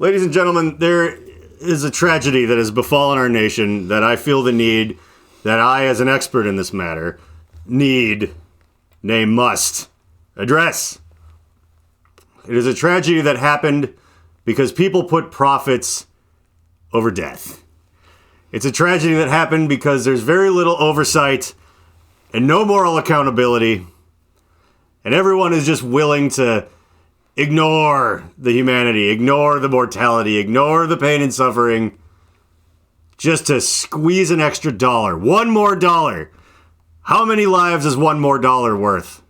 Ladies and gentlemen, there is a tragedy that has befallen our nation that I feel the need, that I, as an expert in this matter, must address. It is a tragedy that happened because people put profits over death. It's a tragedy that happened because there's very little oversight and no moral accountability, and everyone is just willing to ignore the humanity, ignore the mortality, ignore the pain and suffering, just to squeeze an extra dollar. One more dollar. How many lives is one more dollar worth?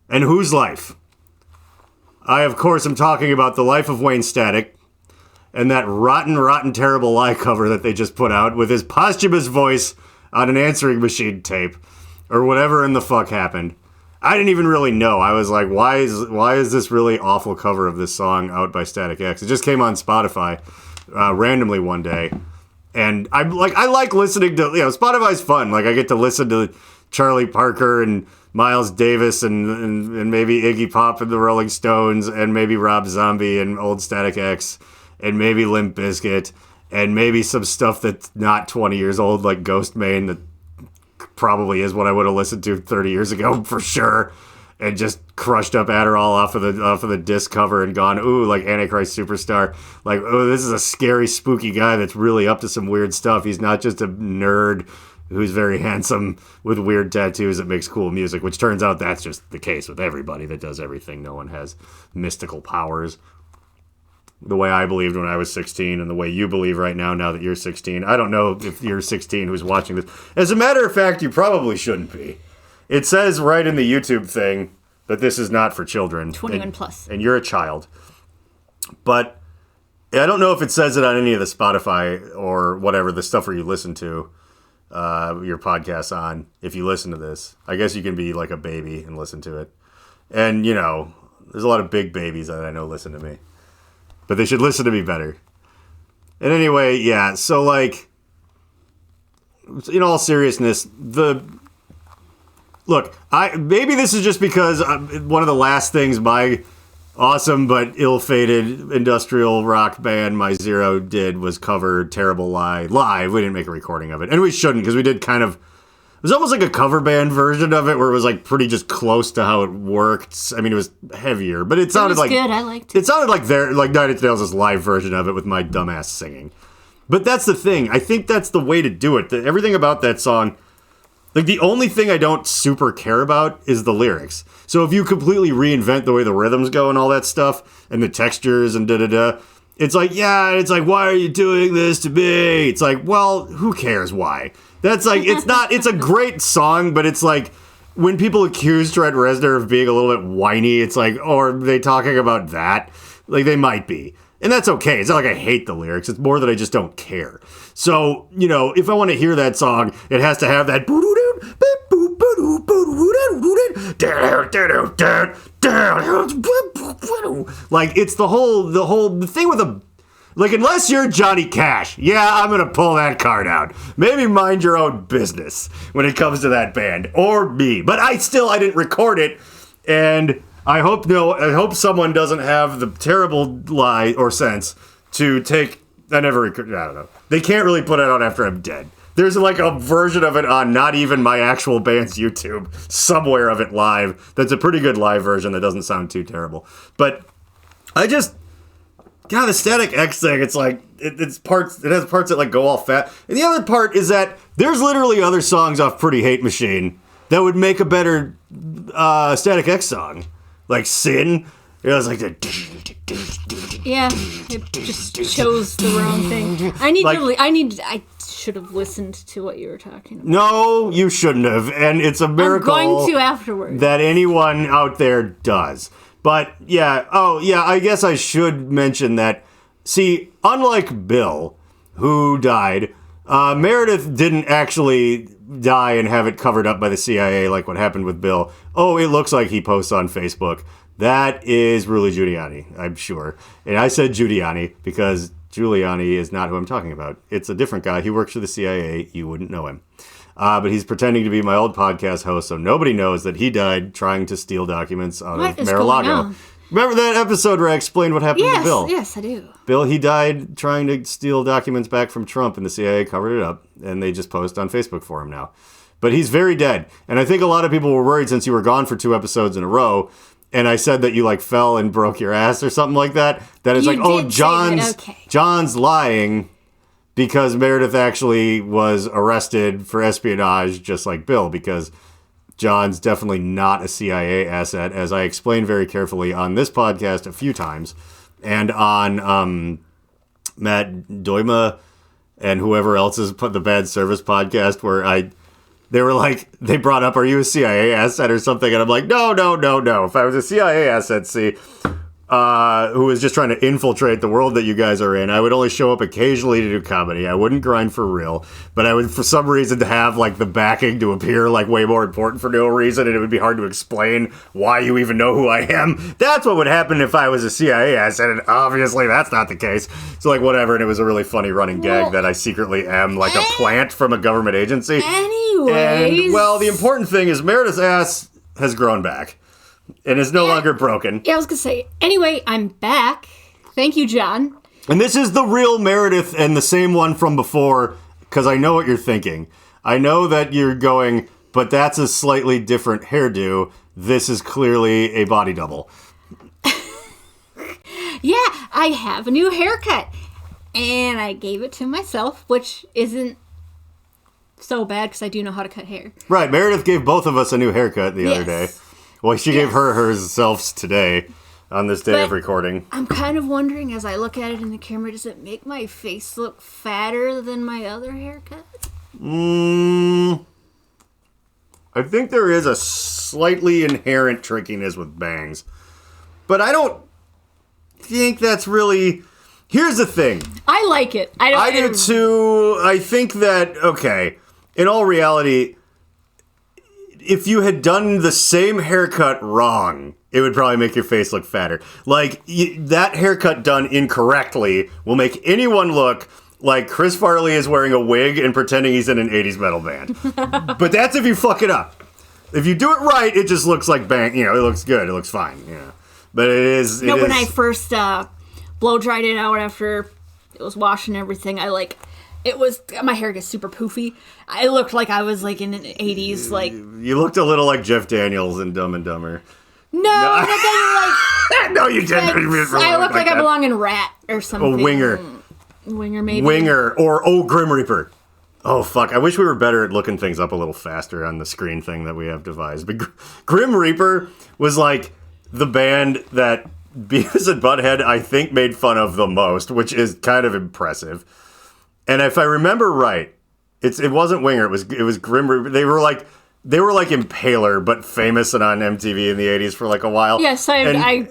And whose life? I, of course, am talking about the life of Wayne Static and that rotten, terrible lie cover that they just put out with his posthumous voice on an answering machine tape or whatever in the fuck happened. I didn't even really know. I was like, why is this really awful cover of this song out by Static X? It just came on Spotify randomly one day. And I like listening to, Spotify's fun. Like, I get to listen to Charlie Parker and Miles Davis and maybe Iggy Pop and the Rolling Stones and maybe Rob Zombie and old Static X and maybe Limp Bizkit and maybe some stuff that's not 20 years old like Ghost Main that probably is what I would have listened to 30 years ago for sure, and just crushed up Adderall off of the disc cover and gone, ooh, like Antichrist Superstar, like, oh, this is a scary, spooky guy that's really up to some weird stuff. He's not just a nerd who's very handsome with weird tattoos that makes cool music, which turns out that's just the case with everybody that does everything. No one has mystical powers. The way I believed when I was 16 and the way you believe right now that you're 16. I don't know if you're 16 who's watching this. As a matter of fact, you probably shouldn't be. It says right in the YouTube thing that this is not for children. 21 plus. And you're a child. But I don't know if it says it on any of the Spotify or whatever, the stuff where you listen to your podcasts on, if you listen to this. I guess you can be like a baby and listen to it. And, there's a lot of big babies that I know listen to me. But they should listen to me better. And anyway, yeah, so like, in all seriousness, maybe this is just because one of the last things my awesome but ill-fated industrial rock band, My Zero, did was cover Terrible Lie live. We didn't make a recording of it. And we shouldn't, because we did kind of, it was almost like a cover band version of it where it was like pretty just close to how it worked. I mean, it was heavier, but it sounded like good. I liked it. It sounded like Nine Inch Nails' live version of it with my dumbass singing. But that's the thing. I think that's the way to do it. Everything about that song, like the only thing I don't super care about is the lyrics. So if you completely reinvent the way the rhythms go and all that stuff and the textures and da-da-da, it's like, why are you doing this to me? It's like, well, who cares why? That's like, it's a great song, but it's like, when people accuse Trent Reznor of being a little bit whiny, it's like, oh, are they talking about that? Like, they might be. And that's okay. It's not like I hate the lyrics. It's more that I just don't care. So, if I want to hear that song, it has to have that like, it's the whole thing with a, like, unless you're Johnny Cash, yeah, I'm going to pull that card out. Maybe mind your own business when it comes to that band, or me. But I didn't record it, and I hope someone doesn't have the terrible lie or sense to take, I don't know. They can't really put it out after I'm dead. There's like a version of it on not even my actual band's YouTube, somewhere of it live. That's a pretty good live version that doesn't sound too terrible. But the Static X thing, it's like, it has parts that like go all fat. And the other part is that there's literally other songs off Pretty Hate Machine that would make a better Static X song. Like Sin. It was like the... Yeah, it just chose the wrong thing. I should have listened to what you were talking about. No, you shouldn't have. And it's a miracle I'm going to afterwards. That anyone out there does. But yeah, I guess I should mention that, see, unlike Bill, who died, Meredith didn't actually die and have it covered up by the CIA like what happened with Bill. Oh, it looks like he posts on Facebook. That is Rudy Giuliani, I'm sure. And I said Giuliani because Giuliani is not who I'm talking about. It's a different guy. He works for the CIA. You wouldn't know him. But he's pretending to be my old podcast host, so nobody knows that he died trying to steal documents out of Mar-a-Lago. Remember that episode where I explained what happened to Bill? Yes, I do. Bill, he died trying to steal documents back from Trump, and the CIA covered it up, and they just post on Facebook for him now. But he's very dead. And I think a lot of people were worried since you were gone for 2 episodes in a row, and I said that you like fell and broke your ass or something like that. That it's You like, oh, did say that, okay. John's lying because Meredith actually was arrested for espionage just like Bill, because John's definitely not a CIA asset, as I explained very carefully on this podcast a few times, and on Matt Doima and whoever else's the Bad Service podcast, where they brought up, are you a CIA asset or something? And I'm like, no. If I was a CIA asset, who was just trying to infiltrate the world that you guys are in, I would only show up occasionally to do comedy. I wouldn't grind for real, but I would, for some reason, to have like the backing to appear like way more important for no reason, and it would be hard to explain why you even know who I am. That's what would happen if I was a CIA asset, and obviously that's not the case. So like whatever, and it was a really funny running gag that I secretly am like a plant from a government agency. Anyways. And, well, the important thing is Meredith's ass has grown back. And is no longer broken. Yeah, I was going to say, anyway, I'm back. Thank you, John. And this is the real Meredith and the same one from before, because I know what you're thinking. I know that you're going, but that's a slightly different hairdo. This is clearly a body double. Yeah, I have a new haircut. And I gave it to myself, which isn't so bad, because I do know how to cut hair. Right, Meredith gave both of us a new haircut the other day. Well, she gave her herself today on this day of recording. I'm kind of wondering, as I look at it in the camera, does it make my face look fatter than my other haircut? I think there is a slightly inherent trickiness with bangs. But I don't think that's really... Here's the thing. I like it. I do too. I think that, okay, in all reality... If you had done the same haircut wrong, it would probably make your face look fatter. Like, that haircut done incorrectly will make anyone look like Chris Farley is wearing a wig and pretending he's in an 80s metal band. But that's if you fuck it up. If you do it right, it just looks like bang. You know, it looks good. It looks fine. You know, but it is. No, when I first blow dried it out after it was washed and everything, it was, my hair gets super poofy. I looked like I was like in an 80s, like... You looked a little like Jeff Daniels in Dumb and Dumber. No, like... No, you didn't. I look like I belong in Rat or something. Oh, Winger. Winger, maybe. Winger, or Grim Reaper. Oh, fuck. I wish we were better at looking things up a little faster on the screen thing that we have devised. But Grim Reaper was like the band that Beavis and Butthead, I think, made fun of the most, which is kind of impressive. And if I remember right, it wasn't Winger. It was Grim Reaper. They were like Impaler, but famous and on MTV in the 80s for like a while. Yes, I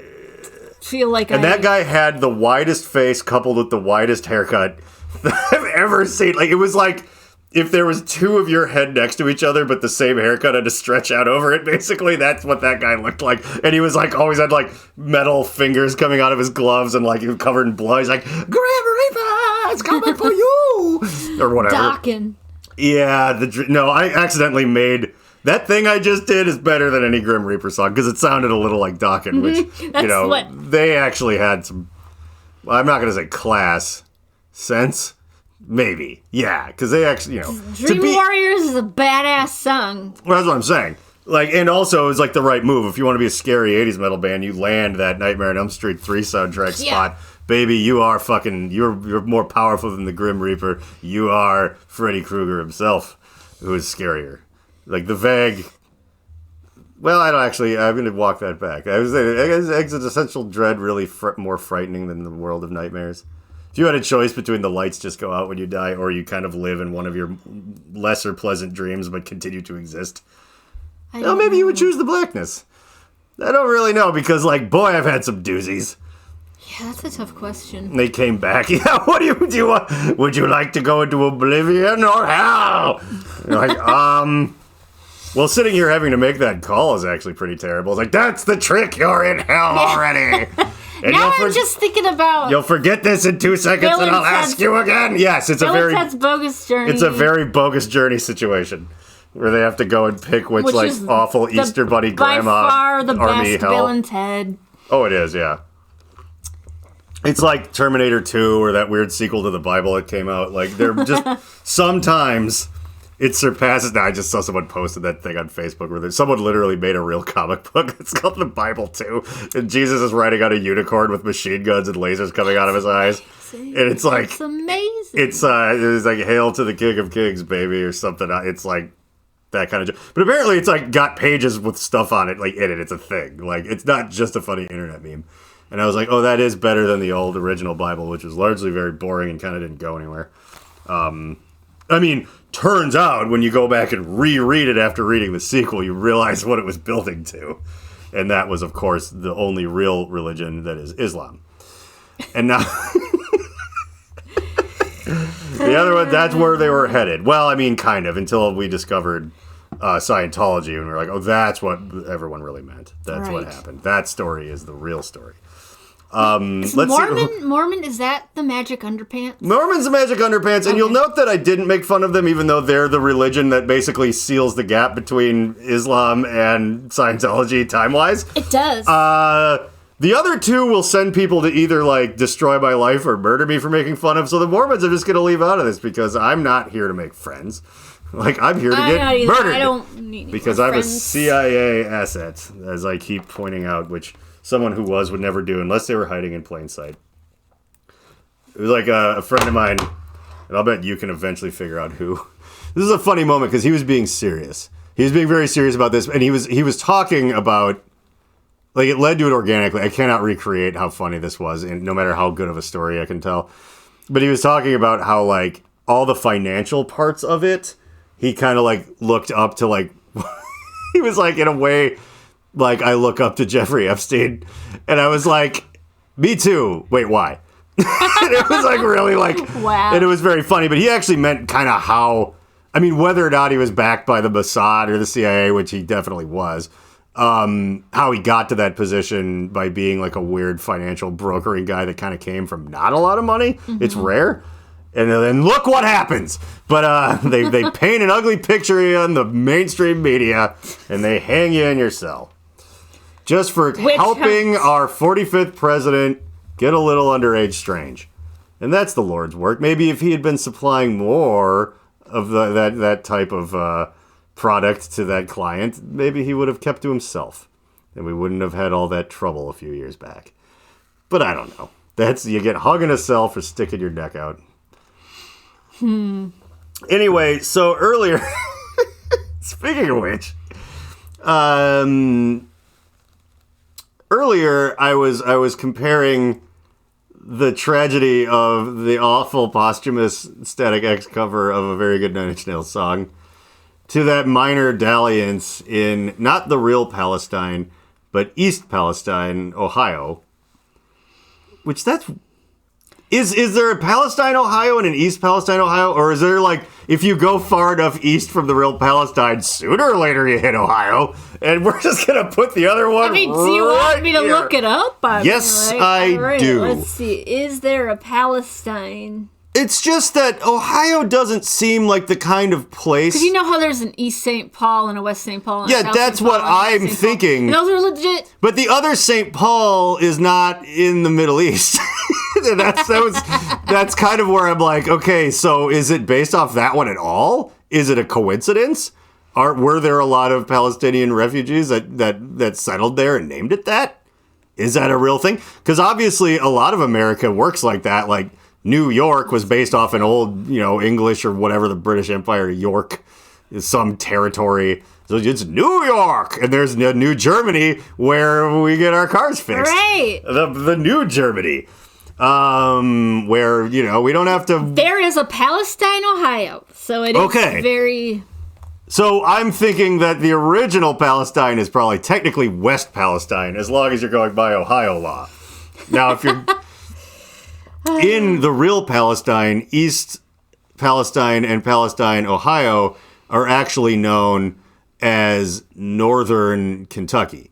feel like and that guy had the widest face coupled with the widest haircut that I've ever seen. Like, it was like if there was two of your head next to each other, but the same haircut had to stretch out over it. Basically, that's what that guy looked like. And he was like always had like metal fingers coming out of his gloves and like he was covered in blood. He's like, Grim Reaper, it's coming for you, or whatever. Dockin'. Yeah, no, I accidentally made that thing I just did is better than any Grim Reaper song because it sounded a little like Dockin', which they actually had some. I'm not gonna say class, sense. Maybe. Yeah, because they actually, Dream Warriors is a badass song. Well, that's what I'm saying. Like, and also, it's like the right move. If you want to be a scary 80s metal band, you land that Nightmare on Elm Street 3 soundtrack spot. Baby, you are you're more powerful than the Grim Reaper. You are Freddy Krueger himself, who is scarier. Like, the vague... Well, I'm going to walk that back. I was saying, is existential dread really more frightening than the world of nightmares? If you had a choice between the lights just go out when you die, or you kind of live in one of your lesser pleasant dreams but continue to exist, maybe you would choose the blackness. I don't really know, because, like, boy, I've had some doozies. Yeah, that's a tough question. They came back. Yeah, what do you want? Would you like to go into oblivion or hell? You're like, well, sitting here having to make that call is actually pretty terrible. It's like, that's the trick. You're in hell already. And now I'm just thinking about... You'll forget this in 2 seconds and I'll ask you again. Yes, it's Ted's bogus journey. It's a very bogus journey situation where they have to go and pick which like awful Easter Bunny grandma by far the army best hell. Bill and Ted. Oh, it is, yeah. It's like Terminator 2 or that weird sequel to the Bible that came out. Like, they're just... sometimes it surpasses... Now, I just saw someone posted that thing on Facebook where someone literally made a real comic book. It's called the Bible 2. And Jesus is riding on a unicorn with machine guns and lasers coming out of his eyes. And it's like... It's amazing. It's like, Hail to the King of Kings, baby, or something. It's like... that kind of... But apparently it's like got pages with stuff on it, like in it. It's a thing. Like, it's not just a funny internet meme. And I was like, oh, that is better than the old original Bible, which was largely very boring and kind of didn't go anywhere. I mean, turns out when you go back and reread it after reading the sequel, you realize what it was building to. And that was, of course, the only real religion that is Islam. And now... the other one, that's where they were headed. Well, I mean, kind of, until we discovered Scientology, and we were like, oh, that's what everyone really meant. That's what happened. That story is the real story. Mormon, is that the magic underpants? Mormon's the magic underpants, and you'll note that I didn't make fun of them, even though they're the religion that basically seals the gap between Islam and Scientology time-wise. It does. The other two will send people to either, like, destroy my life or murder me for making fun of, so the Mormons are just going to leave out of this, because I'm not here to make friends. Like, I'm here to get murdered. I don't need because I'm a CIA asset, as I keep pointing out, which someone who would never do unless they were hiding in plain sight. It was like a friend of mine, and I'll bet you can eventually figure out who. This is a funny moment because he was being serious. He was being very serious about this, and he was talking about, like, it led to it organically. I cannot recreate how funny this was, and no matter how good of a story I can tell. But he was talking about how, like, all the financial parts of it, he kind of, like, looked up to, like, he was like, in a way, like, I look up to Jeffrey Epstein, and I was like, me too. Wait, why? And it was, like, really, like, wow. And it was very funny, but he actually meant kind of how, I mean, whether or not he was backed by the Mossad or the CIA, which he definitely was, how he got to that position by being, like, a weird financial brokering guy that kind of came from not a lot of money. Mm-hmm. It's rare. And then look what happens. But they paint an ugly picture of you in the mainstream media, and they hang you in your cell. Just for helping our 45th president get a little underage strange. And that's the Lord's work. Maybe if he had been supplying more of that type of product to that client, maybe he would have kept to himself. And we wouldn't have had all that trouble a few years back. But I don't know. You get hung in a cell for sticking your neck out. Anyway, so earlier, speaking of which, earlier I was comparing the tragedy of the awful posthumous Static X cover of a very good Nine Inch Nails song to that minor dalliance in not the real Palestine, but East Palestine, Ohio, which that's... Is there a Palestine, Ohio, and an East Palestine, Ohio? Or is there, like, if you go far enough east from the real Palestine, sooner or later you hit Ohio, and we're just going to put the other one do you want me to look it up? Yes, I do. Let's see. Is there a Palestine? It's just that Ohio doesn't seem like the kind of place... Because you know how there's an East St. Paul and a West St. Paul and a South that's St. Paul what I'm thinking. And those are legit. But the other St. Paul is not in the Middle East. That's kind of where I'm like, okay, so is it based off that one at all? Is it a coincidence? Were there a lot of Palestinian refugees that settled there and named it that? Is that a real thing? Because obviously a lot of America works like that. Like New York was based off an old, English or whatever, the British Empire, York is some territory. So it's New York, and there's New Germany where we get our cars fixed. Right. The New Germany. Where, we don't have to... There is a Palestine, Ohio, so it is very... So I'm thinking that the original Palestine is probably technically West Palestine, as long as you're going by Ohio law. Now, if you're in the real Palestine, East Palestine and Palestine, Ohio, are actually known as Northern Kentucky.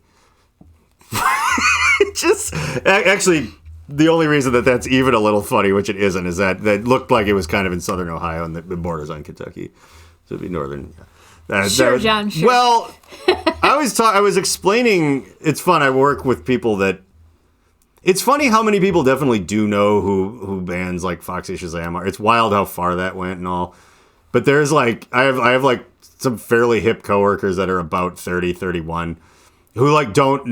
Actually... The only reason that's even a little funny, which it isn't, is that looked like it was kind of in southern Ohio and the borders on Kentucky. So it'd be northern. John, sure. Well, I was explaining, it's fun. I work with people that It's funny how many people definitely do know who bands like Foxy Shazam are. It's wild how far that went and all. But there's like I have like some fairly hip coworkers that are about 30, 31 who like don't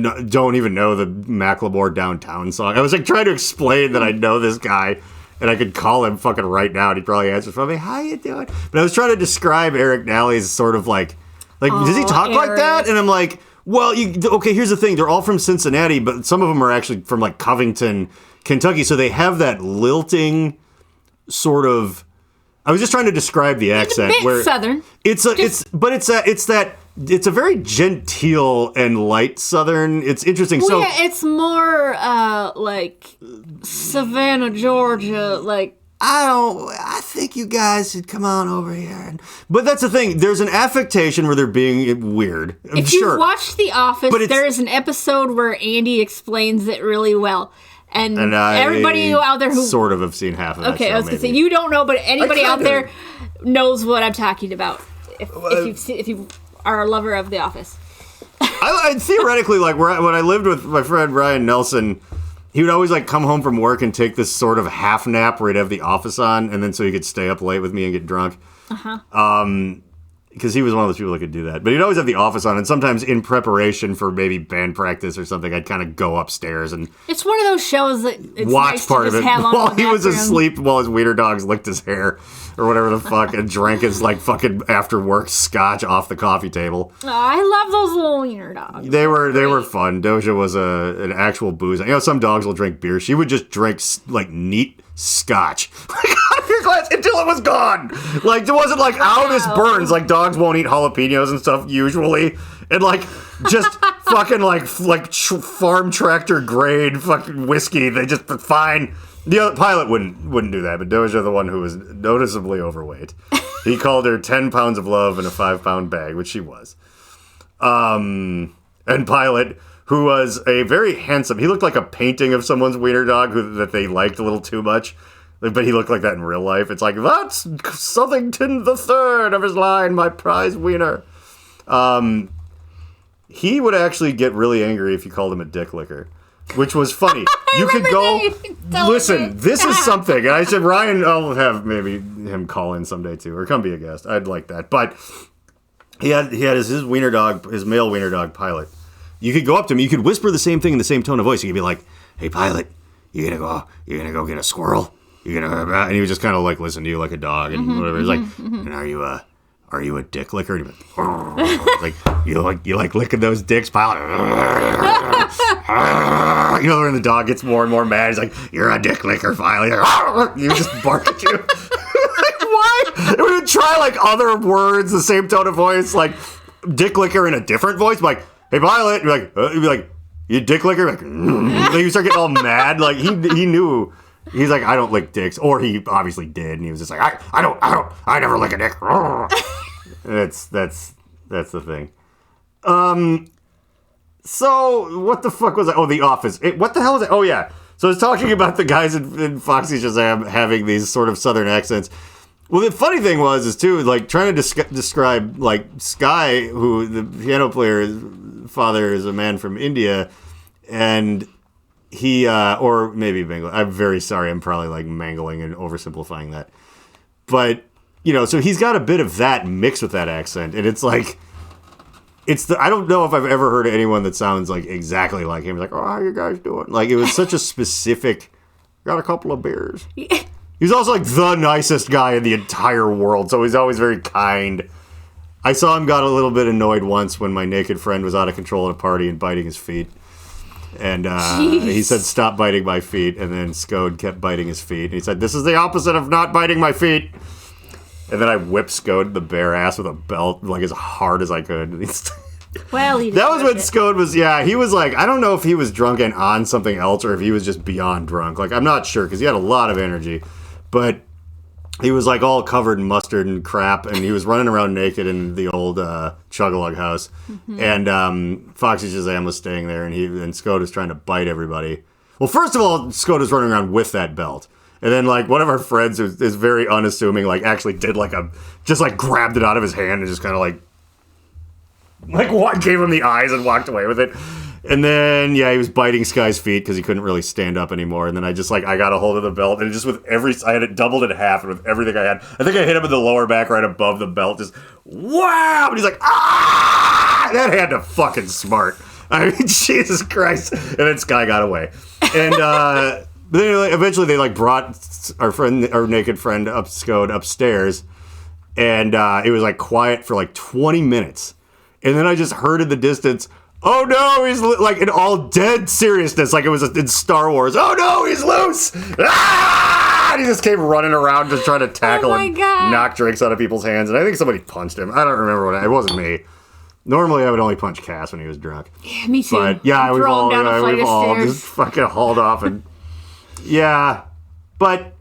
even know the Macklemore Downtown song. I was like trying to explain that I know this guy and I could call him fucking right now and he'd probably answer for me, how you doing? But I was trying to describe Eric Nally as sort of like does he talk like that? And I'm like, well, okay, here's the thing. They're all from Cincinnati, but some of them are actually from like Covington, Kentucky. So they have that lilting sort of. I was just trying to describe the accent. It's a bit Southern. It's a very genteel and light Southern. It's interesting. Well, so yeah, it's more like Savannah, Georgia, like. I think you guys should come on over here. But that's the thing. There's an affectation where they're being weird. If you watch The Office, there's an episode where Andy explains it really well. And everybody out there who sort of have seen half of that show, I was going to say, you don't know, but anybody out there knows what I'm talking about. If you are a lover of The Office. I theoretically, like, when I lived with my friend Ryan Nelson, he would always like come home from work and take this sort of half nap where he'd have The Office on, and then so he could stay up late with me and get drunk. Because he was one of those people that could do that. But he'd always have The Office on, and sometimes in preparation for maybe band practice or something, I'd kind of go upstairs and it's one of those shows that it's watch nice part to of it have on while the he was background. asleep, while his wiener dogs licked his hair or whatever the fuck, and drank his like fucking after work scotch off the coffee table. Oh, I love those little wiener dogs. They were fun. Doja was an actual booze. You know, some dogs will drink beer. She would just drink like neat scotch out of your glass until it was gone. Like it wasn't like this burns. Like dogs won't eat jalapenos and stuff usually, and like just fucking like farm tractor grade fucking whiskey. They just fine. The other pilot wouldn't do that, but Doja, the one who was noticeably overweight, he called her 10 pounds of love in a 5-pound bag, which she was. And Pilot, who was a very handsome, he looked like a painting of someone's wiener dog that they liked a little too much, but he looked like that in real life. It's like, that's Southington the Third of his line, my prize wiener. He would actually get really angry if you called him a dick licker. Which was funny. You could go, listen, this is something. And I said, Ryan, I'll have maybe him call in someday too, or come be a guest. I'd like that. But he had his wiener dog, his male wiener dog, Pilot. You could go up to him, you could whisper the same thing in the same tone of voice. You could be like, hey, Pilot, you're gonna go get a squirrel? And he would just kind of like listen to you like a dog and whatever. He's like, and are you a dick licker? And he'd be like, you like licking those dicks, Pilot? You know, when the dog gets more and more mad, he's like, you're a dick licker, Pilot. You just bark at you. Like, why? And we would try like other words, the same tone of voice, like dick licker in a different voice, like, hey, Pilot. You'd be like, you dick licker? Like, like you start getting all mad. Like he knew. He's like, I don't lick dicks, or he obviously did, and he was just like, I never lick a dick. That's the thing. So what the fuck was that? Oh, The Office. What the hell was it? Oh yeah. So I was talking about the guys in Foxy Shazam having these sort of Southern accents. Well, the funny thing was too, like trying to describe like Sky, who the piano player's father is a man from India, and he or maybe Bengal. I'm very sorry. I'm probably like mangling and oversimplifying that, but you know, so he's got a bit of that mixed with that accent, and it's like. I don't know if I've ever heard anyone that sounds like exactly like him. He's like, oh, how you guys doing? Like, it was such a specific, got a couple of beers. He's also like the nicest guy in the entire world, so he's always very kind. I saw him got a little bit annoyed once when my naked friend was out of control at a party and biting his feet. And he said, stop biting my feet, and then Scode kept biting his feet. And he said, this is the opposite of not biting my feet. And then I whipped Scode in the bare ass with a belt, like as hard as I could. Well, that was when Scode was, he was like, I don't know if he was drunk and on something else or if he was just beyond drunk. Like, I'm not sure because he had a lot of energy. But he was like all covered in mustard and crap, and he was running around naked in the old Chug-a-Lug house. Mm-hmm. And Foxy Shazam was staying there, and Scode was trying to bite everybody. Well, first of all, Scode was running around with that belt. And then, like, one of our friends who is very unassuming, like, actually did, like, just, like, grabbed it out of his hand and just kind of, like, gave him the eyes and walked away with it. And then, yeah, he was biting Sky's feet because he couldn't really stand up anymore. And then I got a hold of the belt, and just I had it doubled in half, and with everything I had, I think I hit him in the lower back right above the belt, just, wow! And he's like, ah! That had to fucking smart. I mean, Jesus Christ. And then Sky got away. And, then eventually they, brought our naked friend upstairs, and it was, quiet for, 20 minutes. And then I just heard in the distance, oh no, he's in all dead seriousness, like it was in Star Wars. Oh no, he's loose! Ah! And he just came running around just trying to tackle and knock drinks out of people's hands. And I think somebody punched him. I don't remember it wasn't me. Normally I would only punch Cass when he was drunk. Yeah, me too. But yeah, we've all just fucking hauled off and yeah. But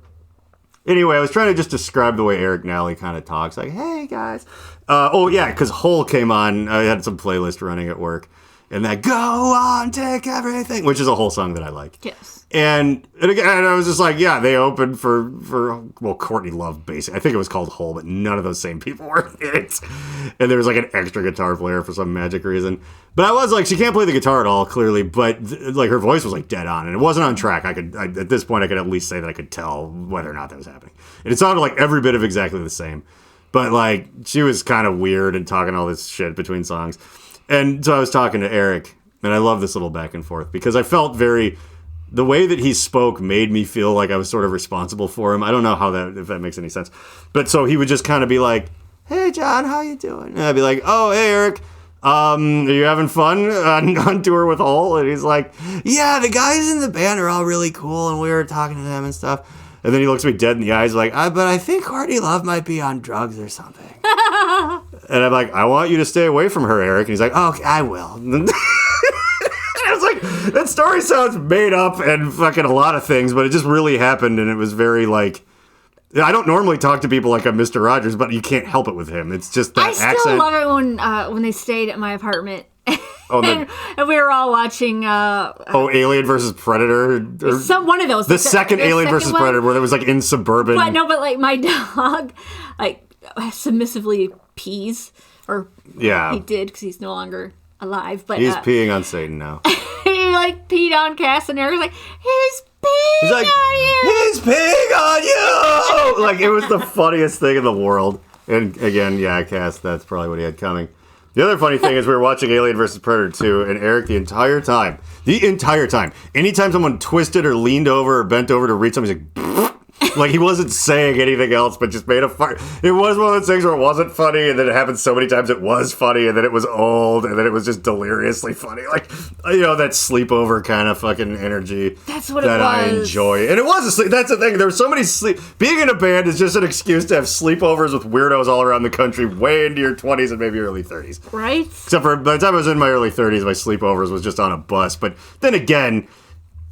anyway, I was trying to just describe the way Eric Nally kind of talks. Like, hey guys. Because Hole came on. I had some playlist running at work. And that go on, take everything, which is a whole song that I like. Yes. And again, I was just like, yeah, they opened for Courtney Love, basically. I think it was called Hole, but none of those same people were in it. And there was an extra guitar player for some magic reason. But I was she can't play the guitar at all, clearly, but her voice was dead on, and it wasn't on track. At this point, I could at least say that I could tell whether or not that was happening. And it sounded every bit of exactly the same. But she was kind of weird and talking all this shit between songs. And so I was talking to Eric, and I love this little back and forth because I felt the way that he spoke made me feel like I was sort of responsible for him. I don't know if that makes any sense. But so he would just kind of be like, hey, John, how you doing? And I'd be like, oh, hey, Eric, are you having fun on tour with Hole? And he's like, yeah, the guys in the band are all really cool, and we were talking to them and stuff. And then he looks me dead in the eyes like, but I think Courtney Love might be on drugs or something. And I'm like, I want you to stay away from her, Eric. And he's like, oh, okay, I will. And I was like, that story sounds made up and fucking a lot of things, but it just really happened. And it was very I don't normally talk to people like I'm Mr. Rogers, but you can't help it with him. It's just that accent. I still love it when they stayed at my apartment. And we were all watching Alien versus Predator, one of those, the second Alien versus Predator, where it was in suburban. But my dog submissively pees, or yeah, he did because he's no longer alive. But he's peeing on Satan now. He peed on Cass, and Eric's like, he's peeing on you. He's peeing on you. It was the funniest thing in the world. And again, yeah, Cass, that's probably what he had coming. The other funny thing is we were watching Alien vs. Predator 2, and Eric the entire time, anytime someone twisted or leaned over or bent over to reach something, he's like he wasn't saying anything else, but just made a fart. It was one of those things where it wasn't funny, and then it happened so many times it was funny, and then it was old, and then it was just deliriously funny. That sleepover kind of fucking energy. That's what that it was. I enjoy. And it was a sleep. That's the thing. There were so many being in a band is just an excuse to have sleepovers with weirdos all around the country, way into your 20s and maybe early 30s. Right? Except for by the time I was in my early 30s, my sleepovers was just on a bus. But then again,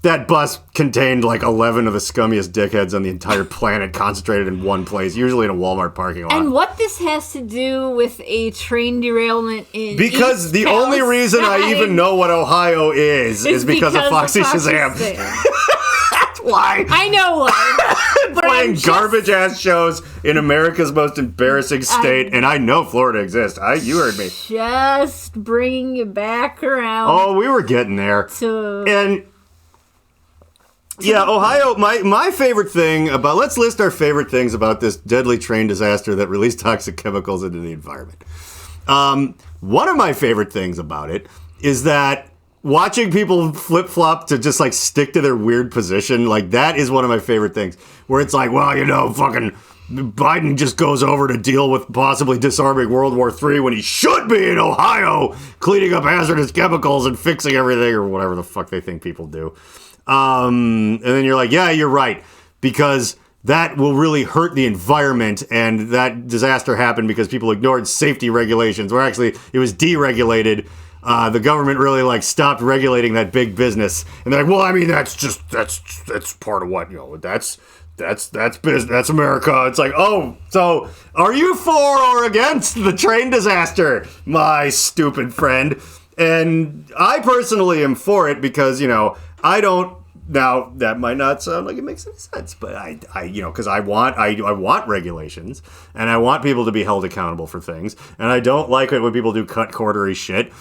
that bus contained 11 of the scummiest dickheads on the entire planet concentrated in one place, usually in a Walmart parking lot. And what this has to do with a train derailment in Because East the Palestine, only reason I even know what Ohio is because of Foxy Shazam. That's why. I know why. Playing garbage-ass shows in America's most embarrassing state, and I know Florida exists. You heard me. Just bringing you back around. Oh, we were getting there. Yeah, Ohio, my favorite thing about, let's list our favorite things about this deadly train disaster that released toxic chemicals into the environment. One of my favorite things about it is that watching people flip-flop to just stick to their weird position, that is one of my favorite things. Where it's fucking Biden just goes over to deal with possibly disarming World War III when he should be in Ohio cleaning up hazardous chemicals and fixing everything or whatever the fuck they think people do. And then you're like, yeah, you're right, because that will really hurt the environment, and that disaster happened because people ignored safety regulations, or actually it was deregulated. The government really stopped regulating that big business, and they're like, well, I mean, that's part of what, that's business, that's America. It's like, oh, so are you for or against the train disaster, my stupid friend? And I personally am for it because, I don't. Now that might not sound like it makes any sense, but I because I want regulations, and I want people to be held accountable for things, and I don't like it when people do cut cordery shit.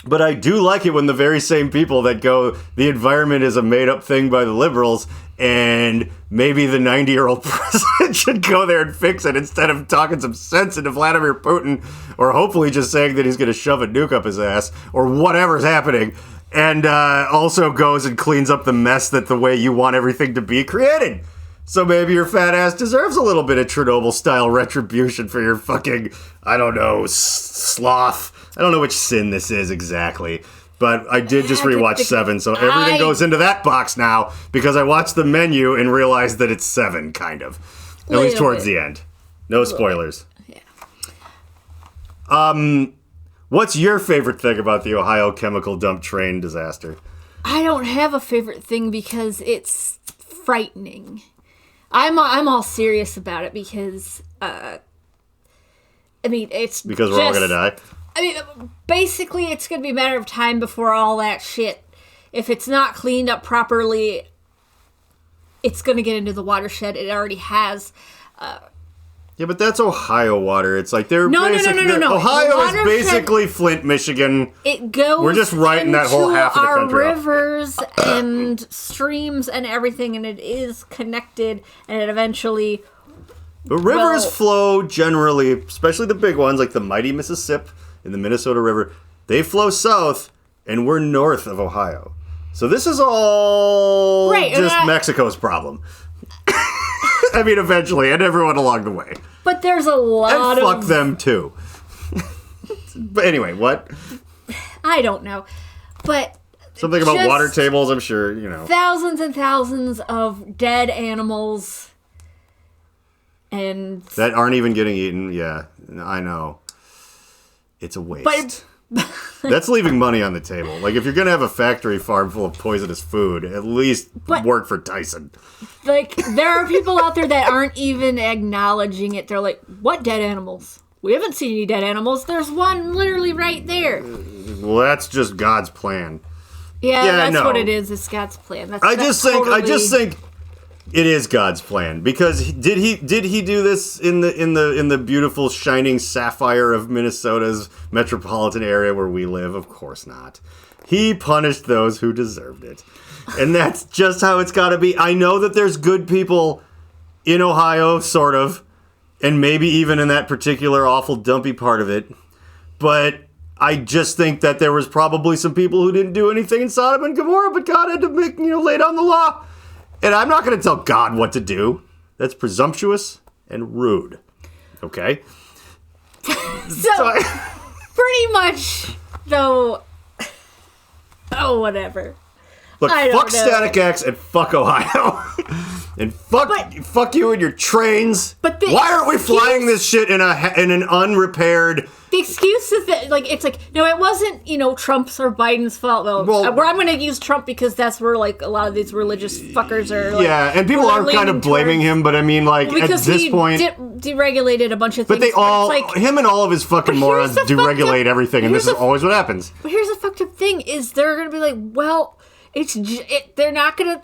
But I do like it when the very same people that go, the environment is a made-up thing by the liberals, and maybe the 90-year-old president should go there and fix it instead of talking some sense into Vladimir Putin, or hopefully just saying that he's going to shove a nuke up his ass, or whatever's happening, and also goes and cleans up the mess that the way you want everything to be created. So maybe your fat ass deserves a little bit of Chernobyl-style retribution for your fucking, I don't know, sloth. I don't know which sin this is exactly, but I did just rewatch 7, so everything goes into that box now because I watched the menu and realized that it's 7, kind of. At least towards the end. No spoilers. Yeah. What's your favorite thing about the Ohio chemical dump train disaster? I don't have a favorite thing because it's frightening. I'm all serious about it because, it's because we're all gonna die. Basically, it's going to be a matter of time before all that shit, if it's not cleaned up properly, it's going to get into the watershed. It already has. Yeah, but that's Ohio water. It's like they're No. Ohio is basically Flint, Michigan. It goes. We're just right in that whole half of the country. Our rivers and streams and everything, and it is connected, and it eventually. The rivers flow generally, especially the big ones like the mighty Mississippi and the Minnesota River. They flow south, and we're north of Ohio. So this is all just Mexico's problem. I mean, eventually, and everyone along the way. But there's a lot and fuck them, too. But anyway, what? I don't know. But something about water tables, I'm sure, you know. Thousands and thousands of dead animals. And that aren't even getting eaten. Yeah, I know. It's a waste. That's leaving money on the table. Like, if you're going to have a factory farm full of poisonous food, at least work for Tyson. Like, there are people out there that aren't even acknowledging it. They're like, what dead animals? We haven't seen any dead animals. There's one literally right there. Well, that's just God's plan. Yeah, that's what it is. It's God's plan. I just think it is God's plan, because did he do this in the beautiful shining sapphire of Minnesota's metropolitan area where we live? Of course not. He punished those who deserved it. And that's just how it's got to be. I know that there's good people in Ohio, sort of, and maybe even in that particular awful dumpy part of it. But I just think that there was probably some people who didn't do anything in Sodom and Gomorrah, but God had to lay down the law. And I'm not going to tell God what to do. That's presumptuous and rude. Okay? So pretty much, though... Oh, whatever. Look, fuck Static X and fuck Ohio. And fuck you and your trains. But why aren't we flying this shit in an unrepaired... The excuse is that, it's like, no, it wasn't, Trump's or Biden's fault. Well, where I'm going to use Trump because that's where, a lot of these religious fuckers are, yeah, and people are kind of blaming him, but I mean, at this point... deregulated a bunch of things. But they all... him and all of his fucking morons deregulate everything, and this is always what happens. But here's the fucked up thing, is they're going to be like, well, they're not going to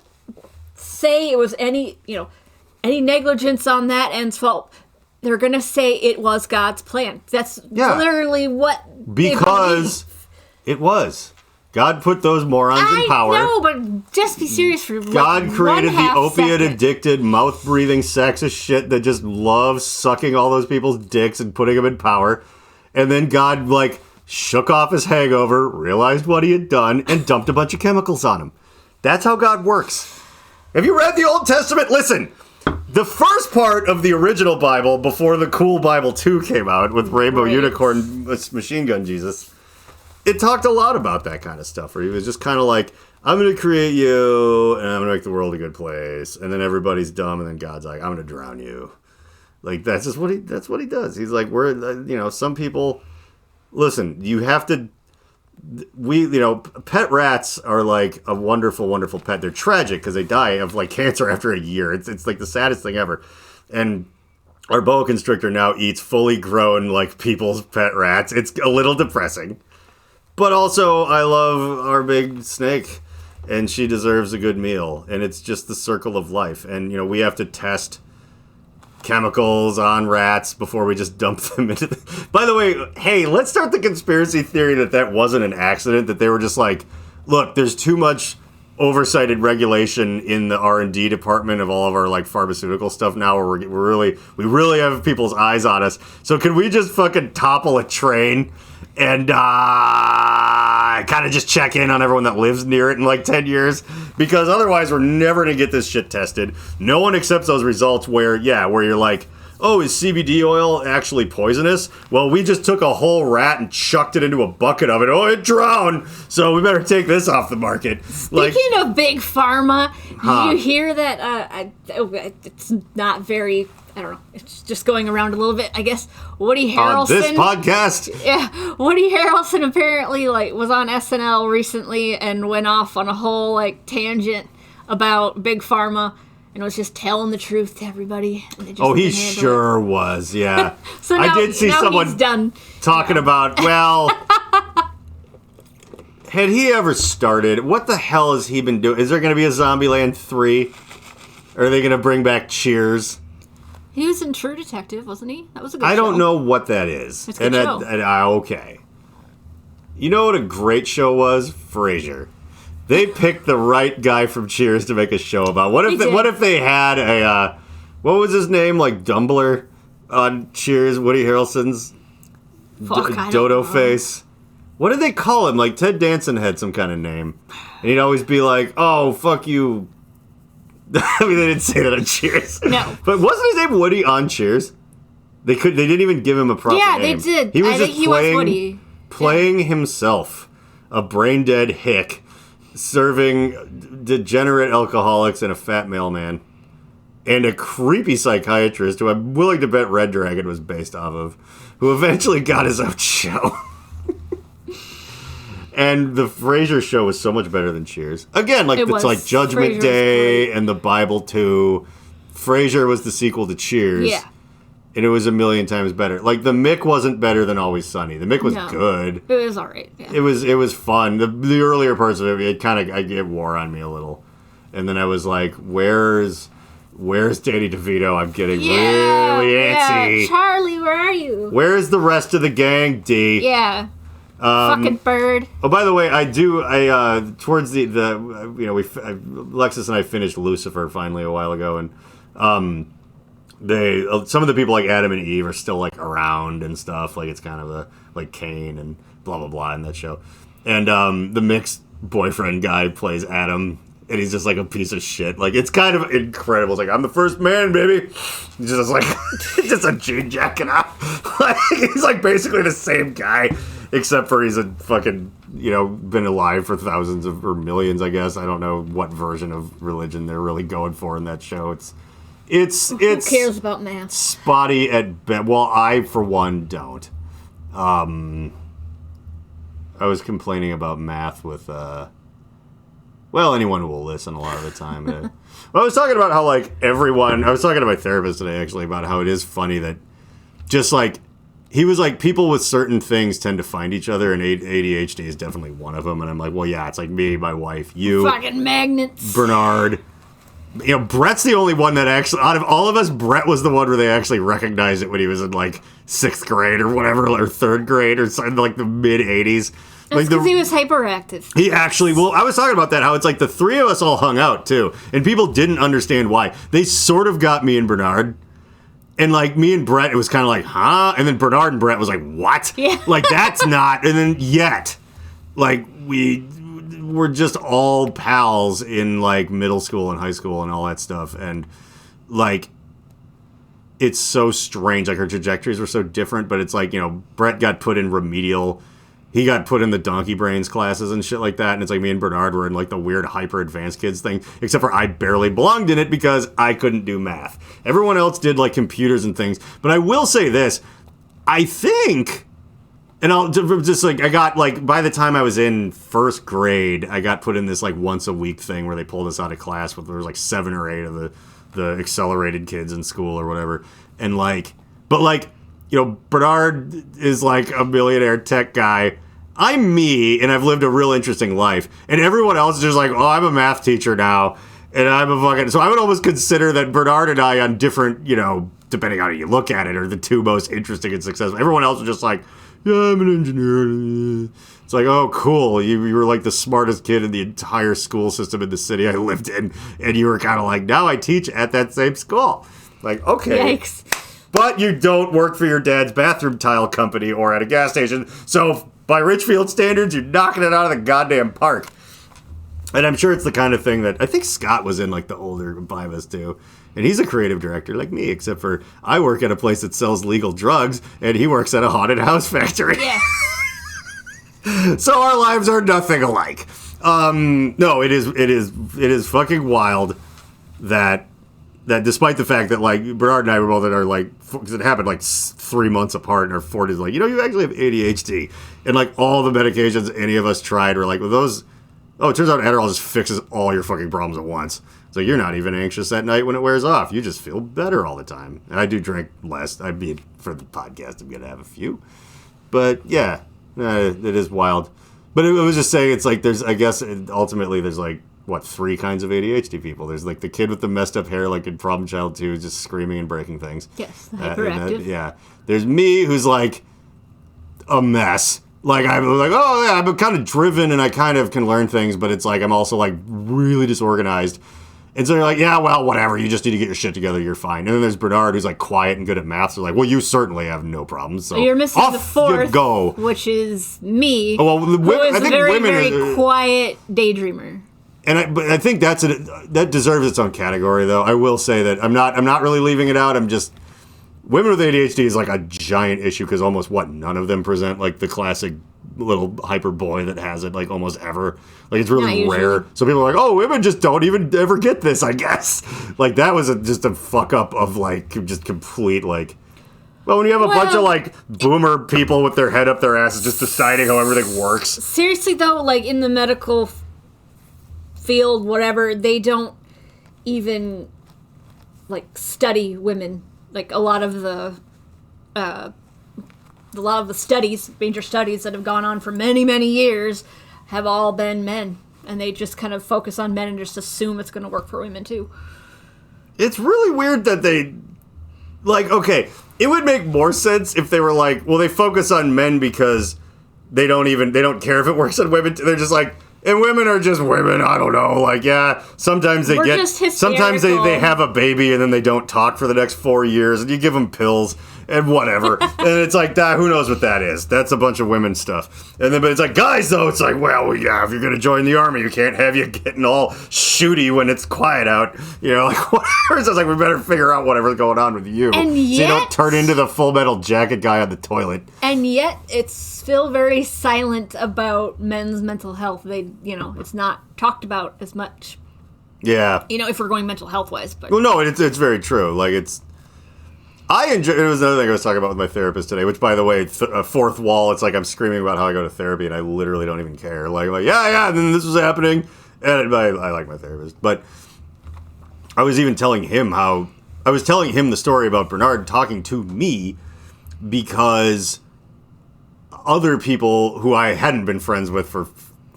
say it was any negligence on that end's fault. They're going to say it was God's plan. That's literally what... Because it was. God put those morons in power. I know, but just be serious for God created the opiate-addicted, mouth-breathing sexist shit that just loves sucking all those people's dicks and putting them in power. And then God, shook off his hangover, realized what he had done, and dumped a bunch of chemicals on him. That's how God works. Have you read the Old Testament? Listen... The first part of the original Bible, before the cool Bible 2 came out with Rainbow Unicorn Machine Gun Jesus, it talked a lot about that kind of stuff, where he was just kind of like, I'm going to create you, and I'm going to make the world a good place, and then everybody's dumb, and then God's like, I'm going to drown you. That's just what he does. He's like, some people, listen, you have to... pet rats are a wonderful, wonderful pet. They're tragic because they die of cancer after a year. It's the saddest thing ever. And our boa constrictor now eats fully grown people's pet rats. It's a little depressing, but also I love our big snake, and she deserves a good meal. And it's just the circle of life. And we have to test chemicals on rats before we just dump them into the... By the way, hey, let's start the conspiracy theory that wasn't an accident, that they were just like, look, there's too much oversight and regulation in the R&D department of all of our like pharmaceutical stuff now, where we really have people's eyes on us. So can we just fucking topple a train and kind of just check in on everyone that lives near it in like 10 years? Because otherwise we're never going to get this shit tested. No one accepts those results where you're like, oh, is CBD oil actually poisonous? Well, we just took a whole rat and chucked it into a bucket of it. Oh, it drowned. So we better take this off the market. Speaking of big pharma, did you hear that? It's not very... I don't know. It's just going around a little bit. I guess Woody Harrelson. On this podcast. Yeah, Woody Harrelson apparently was on SNL recently and went off on a whole tangent about big pharma and was just telling the truth to everybody. And he sure was. Yeah. So now, I did see someone done. talking about. Well, had he ever started? What the hell has he been doing? Is there going to be a Zombieland 3? Or are they going to bring back Cheers? He was in True Detective, wasn't he? That was a good show. I don't know what that is. It's a good show. Okay. You know what a great show was? Frasier. They picked the right guy from Cheers to make a show about. What if they had a what was his name, like Dumbler on Cheers? Woody Harrelson's dodo face. What did they call him? Like Ted Danson had some kind of name, and he'd always be like, "Oh, fuck you." I mean, they didn't say that on Cheers. No. But wasn't his name Woody on Cheers? They didn't even give him a proper name. Yeah, they did. He was I just think he was Woody. Playing himself, a brain-dead hick, serving degenerate alcoholics and a fat mailman, and a creepy psychiatrist who I'm willing to bet Red Dragon was based off of, who eventually got his own show. And the Frasier show was so much better than Cheers. Again, it's like Judgment Frasier's Day great. and The Bible 2. Frasier was the sequel to Cheers. Yeah. And it was a million times better. Like, the Mick wasn't better than Always Sunny. The Mick was good. It was all right. Yeah. It was fun. The earlier parts of it it wore on me a little. And then I was like, where's Danny DeVito? I'm getting really antsy. Yeah. Charlie, where are you? Where's the rest of the gang, D? Yeah. Fucking bird. Oh, by the way, towards Lexus and I finished Lucifer finally a while ago, and some of the people like Adam and Eve are still like around and stuff. Like it's kind of like Cain and blah blah blah in that show. And the mixed boyfriend guy plays Adam, and he's just like a piece of shit. Like it's kind of incredible. It's like, I'm the first man, baby. He's just like just a jean jacket on. Like he's like basically the same guy. Except for he's a fucking, been alive for thousands or millions, I guess. I don't know what version of religion they're really going for in that show. It's Who cares about math? Spotty at best. Well, I, for one, don't. I was complaining about math with, anyone who will listen a lot of the time. Well, I was talking about how, I was talking to my therapist today, actually, about how it is funny that just, he was like, people with certain things tend to find each other, and ADHD is definitely one of them. And I'm like, well, yeah, it's like me, my wife, you. Fucking magnets. Bernard. Brett's the only one that actually, out of all of us, Brett was the one where they actually recognized it when he was in, 6th grade or whatever, or 3rd grade or something, the mid-'80s. That's because he was hyperactive. He actually, I was talking about that, how it's the three of us all hung out, too. And people didn't understand why. They sort of got me and Bernard. And, me and Brett, it was kind of like, huh? And then Bernard and Brett was like, what? Yeah. That's not. And then yet, we were just all pals in, middle school and high school and all that stuff. And, it's so strange. Our trajectories were so different. But it's Brett got put in remedial. He got put in the donkey brains classes and shit like that. And it's me and Bernard were in the weird hyper advanced kids thing. Except for I barely belonged in it because I couldn't do math. Everyone else did computers and things. But I will say this. I think, and I'll just I got by the time I was in 1st grade, I got put in this once a week thing where they pulled us out of class with there was 7 or 8 of the accelerated kids in school or whatever. And Bernard is a millionaire tech guy. I'm me, and I've lived a real interesting life. And everyone else is just oh, I'm a math teacher now, and I'm a fucking... So I would almost consider that Bernard and I on different, depending on how you look at it, are the two most interesting and successful. Everyone else was just like, yeah, I'm an engineer. It's like, oh, cool. You were like the smartest kid in the entire school system in the city I lived in. And you were kind of like, now I teach at that same school. Like, okay. Yikes. But you don't work for your dad's bathroom tile company or at a gas station. So by Richfield standards, you're knocking it out of the goddamn park. And I'm sure it's the kind of thing that I think Scott was in, like the older Vivas too. And he's a creative director like me, except for I work at a place that sells legal drugs, and he works at a haunted house factory. Yeah. So our lives are nothing alike. No, it is fucking wild that despite the fact that like Bernard and I were both are like, because it happened like 3 months apart, and our 40s like, you actually have ADHD, and like all the medications any of us tried were like, well, those. Oh, it turns out Adderall just fixes all your fucking problems at once. So you're not even anxious at night when it wears off. You just feel better all the time. And I do drink less. I mean, for the podcast, I'm going to have a few. But yeah, it is wild. But it was just saying, it's like there's, I guess, ultimately there's like, what, 3 kinds of ADHD people. There's like the kid with the messed up hair, like in Problem Child 2, just screaming and breaking things. Yes, the hyperactive. Yeah. There's me, who's like a mess. Like, I'm like, oh, yeah, I'm kind of driven and I kind of can learn things, but it's like I'm also, like, really disorganized. And so you're like, yeah, well, whatever. You just need to get your shit together. You're fine. And then there's Bernard, who's, like, quiet and good at math. So, like, well, you certainly have no problems. So you're missing the fourth, go. Which is me, well, who is a very quiet daydreamer. But I think that deserves its own category, though. I will say that I'm not really leaving it out. I'm just... Women with ADHD is like a giant issue because almost none of them present like the classic little hyper boy that has it like almost ever. Like it's really rare. So people are like, oh, women just don't even ever get this, I guess. Like that was just a fuck up of like just complete like. Well, when you have a bunch of like boomer people with their head up their asses just deciding how everything works. Seriously though, like in the medical field, whatever, they don't even like study women. Like a lot of the studies, major studies that have gone on for many, many years, have all been men, and they just kind of focus on men and just assume it's going to work for women too. It's really weird that they, like, okay, it would make more sense if they were like, well, they focus on men because they don't care if it works on women. They're just like. And women are just women. I don't know. Like, yeah, sometimes they sometimes they have a baby and then they don't talk for the next 4 years and you give them pills and whatever. And it's like, who knows what that is? That's a bunch of women stuff. And then, but it's like, guys, though, it's like, well, yeah, if you're going to join the army, you can't have you getting all shooty when it's quiet out. Like, whatever. So it's like, we better figure out whatever's going on with you. And yet, so you don't turn into the Full Metal Jacket guy on the toilet. And yet, it's still very silent about men's mental health. It's not talked about as much. Yeah. If we're going mental health wise, but well, no, it's very true. Like I enjoy. It was another thing I was talking about with my therapist today. Which, by the way, a fourth wall. It's like I'm screaming about how I go to therapy, and I literally don't even care. Like yeah. And then this was happening, and I like my therapist, but I was even telling him the story about Bernard talking to me because other people who I hadn't been friends with for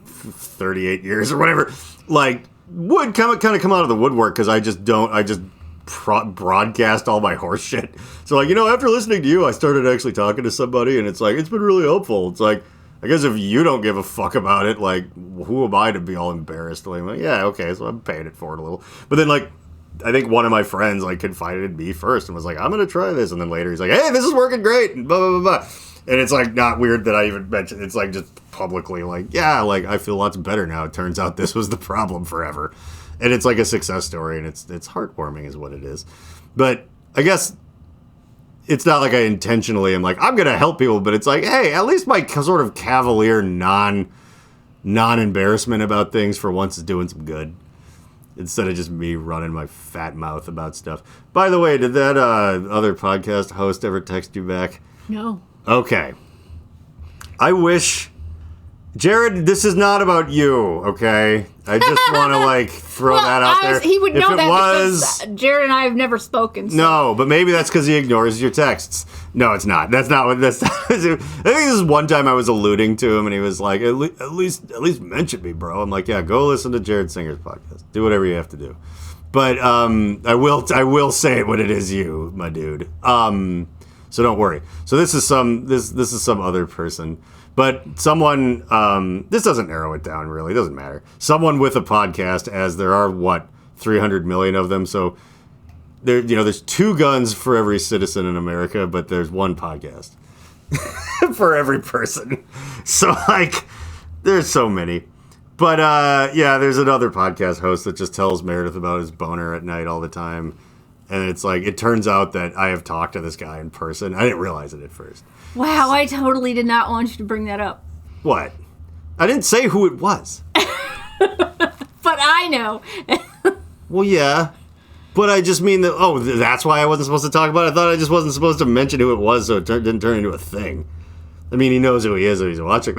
38 years or whatever, like would kind of come out of the woodwork because I just broadcast all my horse shit. So like, after listening to you, I started actually talking to somebody and it's like, it's been really helpful. It's like, I guess if you don't give a fuck about it, like who am I to be all embarrassed? Like, yeah, okay, so I'm paying it forward a little. But then like, I think one of my friends like confided in me first and was like, I'm going to try this. And then later he's like, hey, this is working great. And blah, blah, blah, blah. And it's like not weird that I even mentioned. It's like just publicly like, yeah, like I feel lots better now. It turns out this was the problem forever. And it's like a success story and it's heartwarming is what it is. But I guess it's not like I intentionally am like, I'm going to help people. But it's like, hey, at least my sort of cavalier non-embarrassment about things for once is doing some good. Instead of just me running my fat mouth about stuff. By the way, did that other podcast host ever text you back? No. Okay. I wish... Jared, this is not about you, okay? I just want to, throw that out there. He would know because Jared and I have never spoken. So. No, but maybe that's because he ignores your texts. No, it's not. That's not what... I think this is one time I was alluding to him, and he was like, at least mention me, bro. I'm like, yeah, go listen to Jared Singer's podcast. Do whatever you have to do. But I will say it when it is you, my dude. So don't worry. So this is some other person. But someone, this doesn't narrow it down, really. It doesn't matter. Someone with a podcast, as there are, 300 million of them. So there's 2 guns for every citizen in America, but there's 1 podcast for every person. So, there's so many. But, there's another podcast host that just tells Meredith about his boner at night all the time. And it's it turns out that I have talked to this guy in person. I didn't realize it at first. Wow, I totally did not want you to bring that up. What? I didn't say who it was. But I know. Well, yeah. But I just mean that, that's why I wasn't supposed to talk about it? I thought I just wasn't supposed to mention who it was, so it didn't turn into a thing. I mean, he knows who he is if he's watching.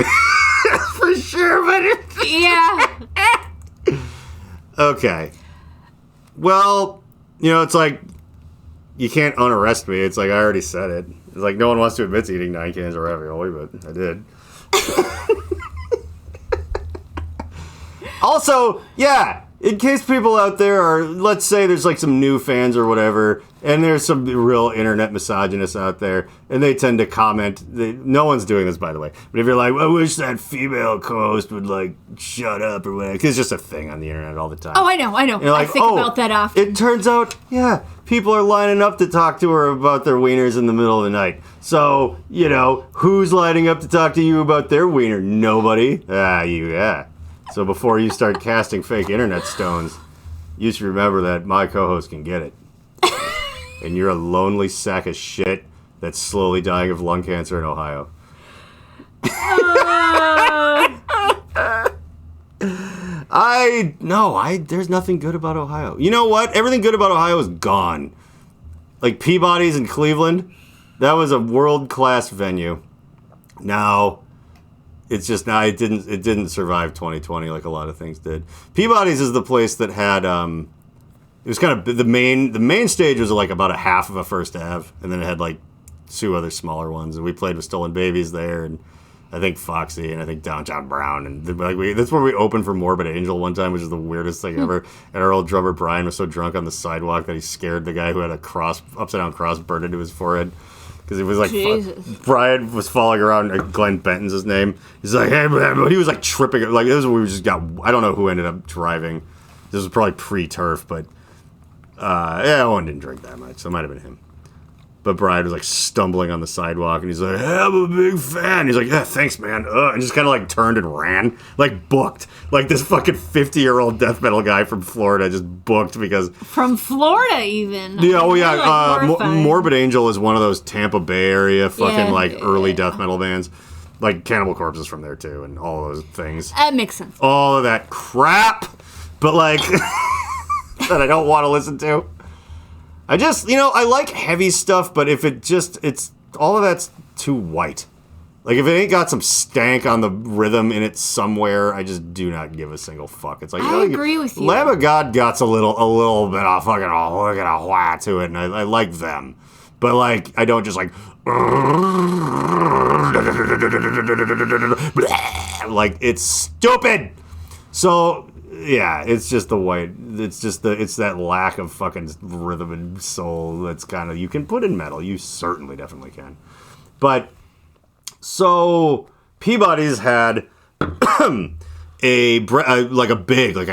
For sure, but... Yeah. Okay. Well, it's you can't unarrest me. It's I already said it. It's no one wants to admit to eating 9 cans of ravioli, but I did. Also, yeah, in case people out there are, let's say there's some new fans or whatever, and there's some real internet misogynists out there, and they tend to comment. No one's doing this, by the way. But if you're I wish that female co-host would shut up or whatever, 'cause it's just a thing on the internet all the time. Oh, I know. I think about that often. It turns out, yeah, people are lining up to talk to her about their wieners in the middle of the night. So, who's lining up to talk to you about their wiener? Nobody. Yeah. So before you start casting fake internet stones, you should remember that my co-host can get it. And you're a lonely sack of shit that's slowly dying of lung cancer in Ohio. There's nothing good about Ohio. You know what? Everything good about Ohio is gone. Peabody's in Cleveland, that was a world-class venue. Now, it's just now it didn't survive 2020 like a lot of things did. Peabody's is the place that had it was kind of the main stage was about a half of a First Ave, and then it had 2 other smaller ones, and we played with Stolen Babies there, and I think Foxy, and I think Downtown Brown, and that's where we opened for Morbid Angel one time, which is the weirdest thing ever. And our old drummer Brian was so drunk on the sidewalk that he scared the guy who had a upside down cross burned into his forehead. Because it was Brian was following around, Glenn Benton's his name. He's hey man, but he was tripping. This is when we just got, I don't know who ended up driving. This was probably pre-turf, but Owen didn't drink that much, so it might have been him. But Brian was stumbling on the sidewalk, and he's hey, I'm a big fan. He's yeah, thanks, man. And just kind of turned and ran, booked. This fucking 50-year-old death metal guy from Florida just booked because... From Florida, even. Yeah, Morbid Angel is one of those Tampa Bay area fucking early death metal bands. Cannibal Corpse is from there, too, and all those things. That makes sense. All of that crap, but that I don't want to listen to. I just, I like heavy stuff, but if it's all of that's too white. If it ain't got some stank on the rhythm in it somewhere, I just do not give a single fuck. It's I agree with you. Lamb of God got a little bit of fucking look at a wah to it, and I like them. But I don't just it's stupid. So yeah, it's just the white. It's that lack of fucking rhythm and soul that's kind of, you can put in metal. You certainly definitely can. But so Peabody's had a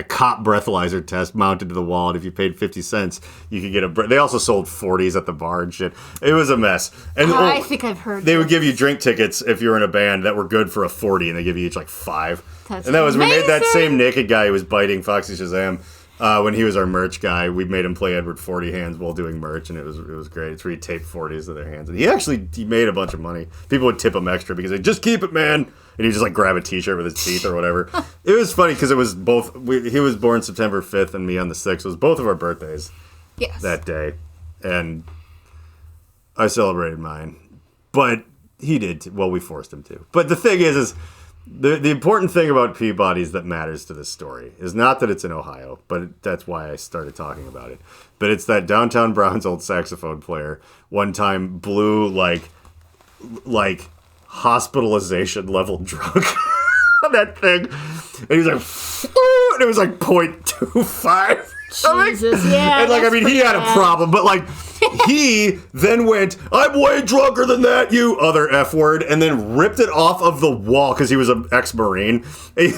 cop breathalyzer test mounted to the wall, and if you paid 50 cents, you could get they also sold 40s at the bar and shit. It was a mess. And I think I've heard they would give you drink tickets if you were in a band that were good for a 40, and they give you each 5. That's and that was amazing. We made that same naked guy who was biting Foxy Shazam when he was our merch guy. We made him play Edward 40 hands while doing merch, and it was great. It's where he taped 40s to their hands, and he made a bunch of money. People would tip him extra because they just keep it, man. And he'd just grab a T-shirt with his teeth or whatever. It was funny because it was both. He was born September 5th and me on the 6th. It was both of our birthdays. Yes. That day, and I celebrated mine, but he did. Well, we forced him to. But the thing is the important thing about Peabody's that matters to this story is not that it's in Ohio, but that's why I started talking about it. But it's that Downtown Brown's old saxophone player one time blew like hospitalization level drunk on that thing, and he was and it was 0.25. Jesus, yeah. And, like, I mean, he had a problem, but, like, he then went, I'm way drunker than that, you other F word, and then ripped it off of the wall because he was an ex-Marine. And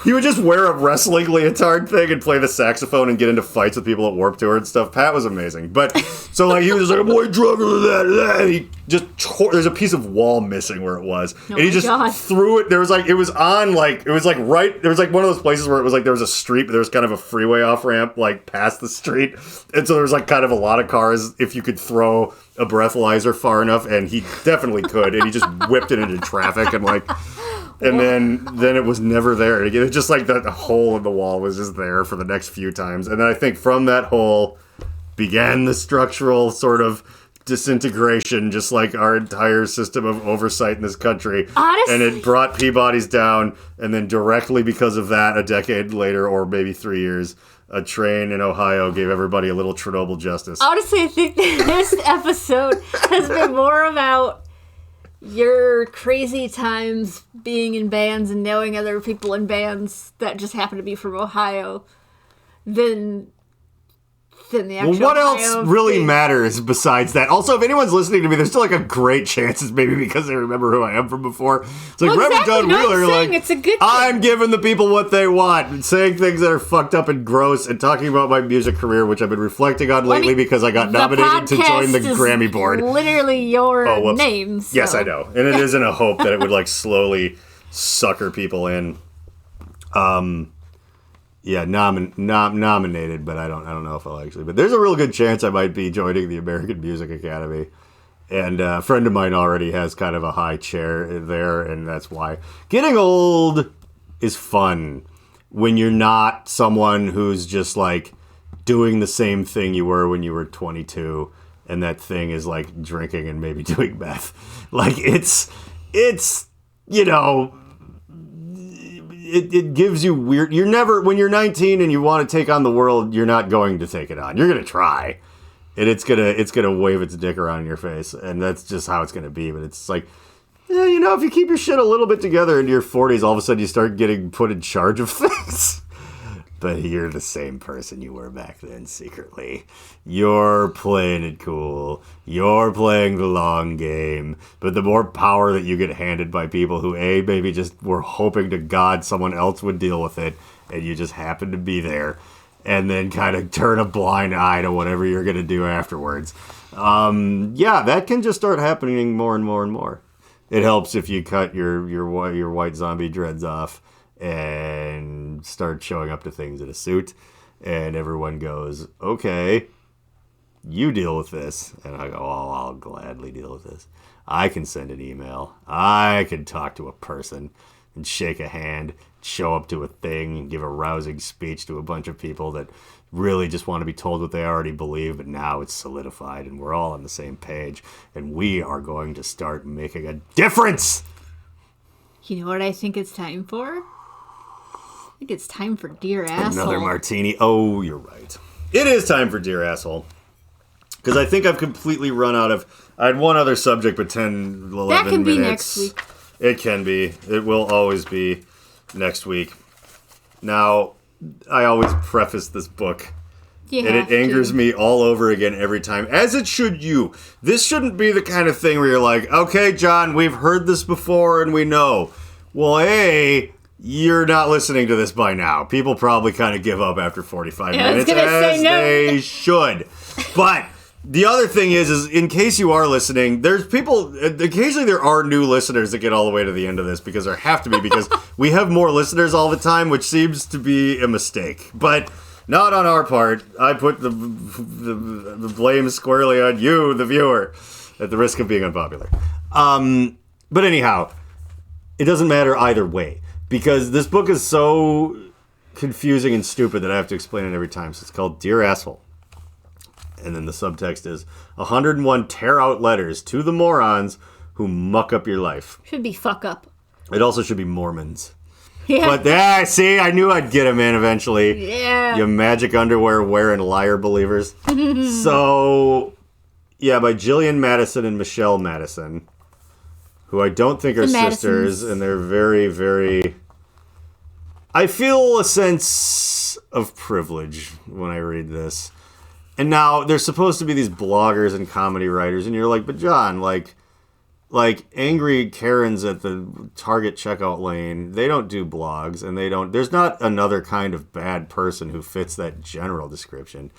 he would just wear a wrestling leotard thing and play the saxophone and get into fights with people at Warped Tour and stuff. Pat was amazing. But, so, like, he was like, I'm way drunker than that. And he just there's a piece of wall missing where it was. Oh, and he just threw it. There was, like, it was on, like, it was, like, right, there was, like, one of those places where it was, like, there was a street, but there was kind of a freeway off-ramp, like, past the street. And so there was, like, kind of a lot of cars if you could throw a breathalyzer far enough, and he definitely could. And he just whipped it into traffic and, like... And then it was never there. It just like that hole in the wall was just there for the next few times. And then I think from that hole began the structural sort of disintegration, just like our entire system of oversight in this country. Honestly. And it brought Peabody's down. And then directly because of that, a decade later, or maybe 3 years, a train in Ohio gave everybody a little Chernobyl justice. Honestly, I think this episode has been more about your crazy times being in bands and knowing other people in bands that just happen to be from Ohio than the actual what Ohio else really thing. matters besides that? Also, if anyone's listening to me, there's still like a great chance it's maybe because they remember who I am from before. It's like Reverend exactly. John No, I'm Wheeler, saying like, it's a good thing. I'm giving the people what they want, and saying things that are fucked up and gross, and talking about my music career, which I've been reflecting on lately because I got nominated to join the podcast is Grammy board. Literally your name. So. Yes, I know, and it is in a hope that it would like slowly sucker people in. Yeah, nominated, but I don't know if I'll actually. But there's a real good chance I might be joining the American Music Academy, and a friend of mine already has kind of a high chair there, and that's why. Getting old is fun when you're not someone who's just like doing the same thing you were when you were 22, and that thing is like drinking and maybe doing meth. Like it's you know. It gives you weird... You're never... When you're 19 and you want to take on the world, you're not going to take it on. You're going to try. And it's gonna wave its dick around in your face. And that's just how it's going to be. But it's like... Yeah, you know, if you keep your shit a little bit together into your 40s, all of a sudden you start getting put in charge of things. But you're the same person you were back then, secretly. You're playing it cool. You're playing the long game. But the more power that you get handed by people who, A, maybe just were hoping to God someone else would deal with it, and you just happen to be there, and then kind of turn a blind eye to whatever you're going to do afterwards. Yeah, that can just start happening more and more and more. It helps if you cut your white zombie dreads off and start showing up to things in a suit, and everyone goes, okay, you deal with this. And I go, oh, I'll gladly deal with this. I can send an email. I can talk to a person and shake a hand, show up to a thing and give a rousing speech to a bunch of people that really just want to be told what they already believe, but now it's solidified and we're all on the same page, and we are going to start making a difference. You know what I think it's time for? I think it's time for Dear Asshole. Another martini. Oh, you're right. It is time for Dear Asshole. Because I think I've completely run out of... I had one other subject, but 10, 11 that can minutes. Be next week. It can be. It will always be next week. Now, I always preface this book. And it angers me all over again every time. As it should you. This shouldn't be the kind of thing where you're like, okay, John, we've heard this before and we know. Well, A... You're not listening to this by now. People probably kind of give up after 45 minutes, as they should. But the other thing is in case you are listening, there's people, occasionally there are new listeners that get all the way to the end of this, because there have to be, because we have more listeners all the time, which seems to be a mistake. But not on our part. I put the blame squarely on you, the viewer, at the risk of being unpopular. But anyhow, it doesn't matter either way. Because this book is so confusing and stupid that I have to explain it every time. So it's called Dear Asshole. And then the subtext is 101 tear-out letters to the morons who muck up your life. Should be fuck up. It also should be Mormons. Yeah. But see, I knew I'd get him in eventually. Yeah. You magic underwear wearing liar believers. So, yeah, by Jillian Madison and Michelle Madison, who I don't think are sisters, and they're very, very... I feel a sense of privilege when I read this. And now there's supposed to be these bloggers and comedy writers, and you're like, but John, like angry Karens at the Target checkout lane, they don't do blogs, and there's not another kind of bad person who fits that general description.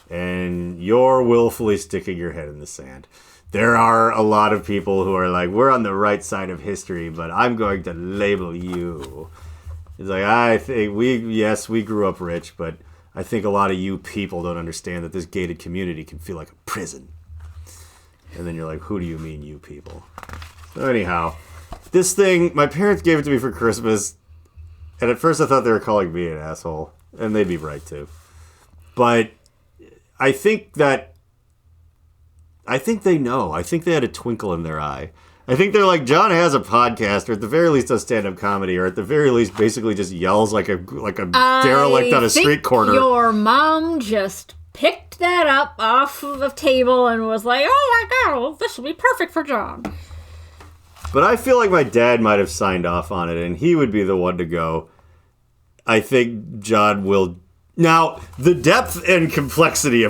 And you're willfully sticking your head in the sand. There are a lot of people who are like, we're on the right side of history, but I'm going to label you. It's like, I think we grew up rich, but I think a lot of you people don't understand that this gated community can feel like a prison. And then you're like, who do you mean, you people? So anyhow, this thing, my parents gave it to me for Christmas, and at first I thought they were calling me an asshole, and they'd be right too. But I think they know. I think they had a twinkle in their eye. I think they're like, John has a podcast, or at the very least does stand-up comedy, or at the very least basically just yells like a derelict on a street corner. Your mom just picked that up off of the table and was like, oh my God, this will be perfect for John. But I feel like my dad might have signed off on it, and he would be the one to go. I think John will... Now, the depth and complexity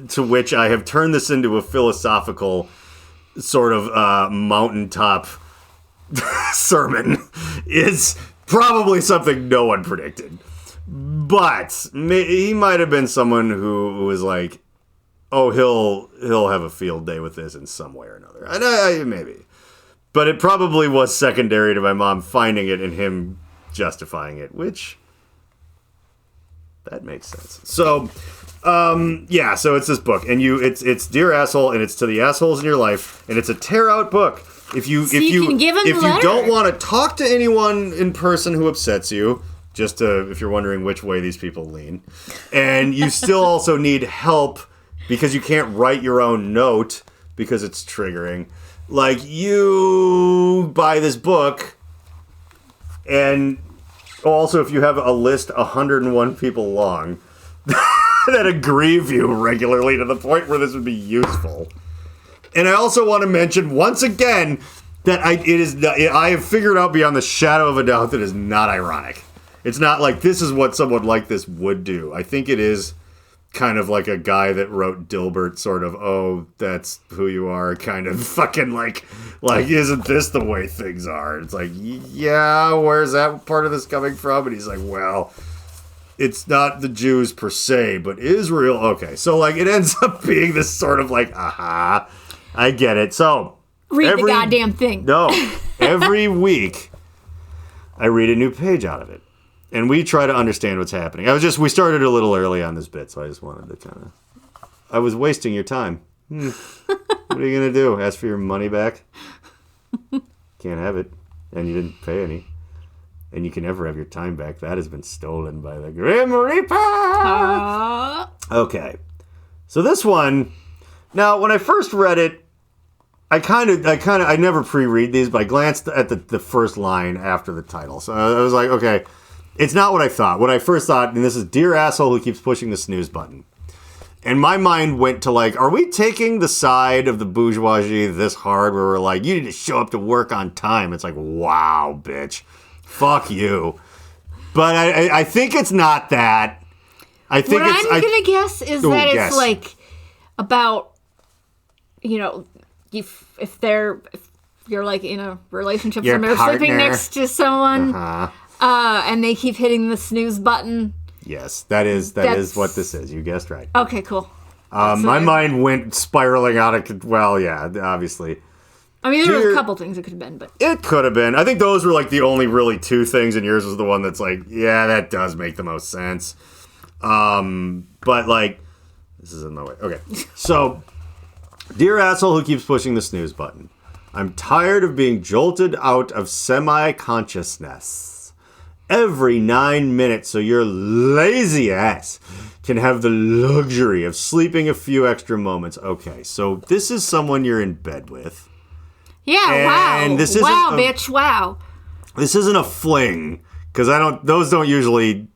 to which I have turned this into a philosophical sort of mountaintop sermon is probably something no one predicted. But he might have been someone who was like, oh, he'll have a field day with this in some way or another. And maybe. But it probably was secondary to my mom finding it and him justifying it, which... that makes sense. So, so it's this book, and it's Dear Asshole, and it's to the assholes in your life, and it's a tear out book. If you don't want to talk to anyone in person who upsets you, if you're wondering which way these people lean, and you still also need help because you can't write your own note because it's triggering, like, you buy this book, and also if you have a list 101 people long that aggrieve you regularly to the point where this would be useful. And I also want to mention once again that I have figured out beyond the shadow of a doubt that it is not ironic. It's not like this is what someone like this would do. I think it is kind of like a guy that wrote Dilbert sort of, oh, that's who you are, kind of fucking like isn't this the way things are? It's like, yeah, where's that part of this coming from? And he's like, well, it's not the Jews per se, but Israel. Okay, so like it ends up being this sort of like, aha, I get it. So read the goddamn thing. No, every week I read a new page out of it. And we try to understand what's happening. We started a little early on this bit, so I just wanted to kind of... I was wasting your time. What are you going to do? Ask for your money back? Can't have it. And you didn't pay any. And you can never have your time back. That has been stolen by the Grim Reaper! Okay. So this one... Now, when I first read it, I never pre-read these, but I glanced at the first line after the title. So I was like, okay... It's not what I thought. What I first thought, and this is Dear Asshole Who Keeps Pushing the Snooze Button. And my mind went to like, are we taking the side of the bourgeoisie this hard where we're like, you need to show up to work on time? It's like, wow, bitch. Fuck you. But I think it's not that. I think what I'm going to guess is that it's like about, if you're like in a relationship, somebody sleeping next to someone... Uh-huh. And they keep hitting the snooze button. Yes, that is what this is. You guessed right. Okay, cool. My mind went spiraling out of... Well, yeah, obviously. I mean, there were a couple things it could have been, but... It could have been. I think those were like the only really two things, and yours was the one that's like, yeah, that does make the most sense. But like... This is in my way. Okay. So, Dear Asshole Who Keeps Pushing the Snooze Button. I'm tired of being jolted out of semi-consciousness every 9 minutes so your lazy ass can have the luxury of sleeping a few extra moments. Okay, so this is someone you're in bed with. Yeah, and wow. Bitch, wow. This isn't a fling, because those don't usually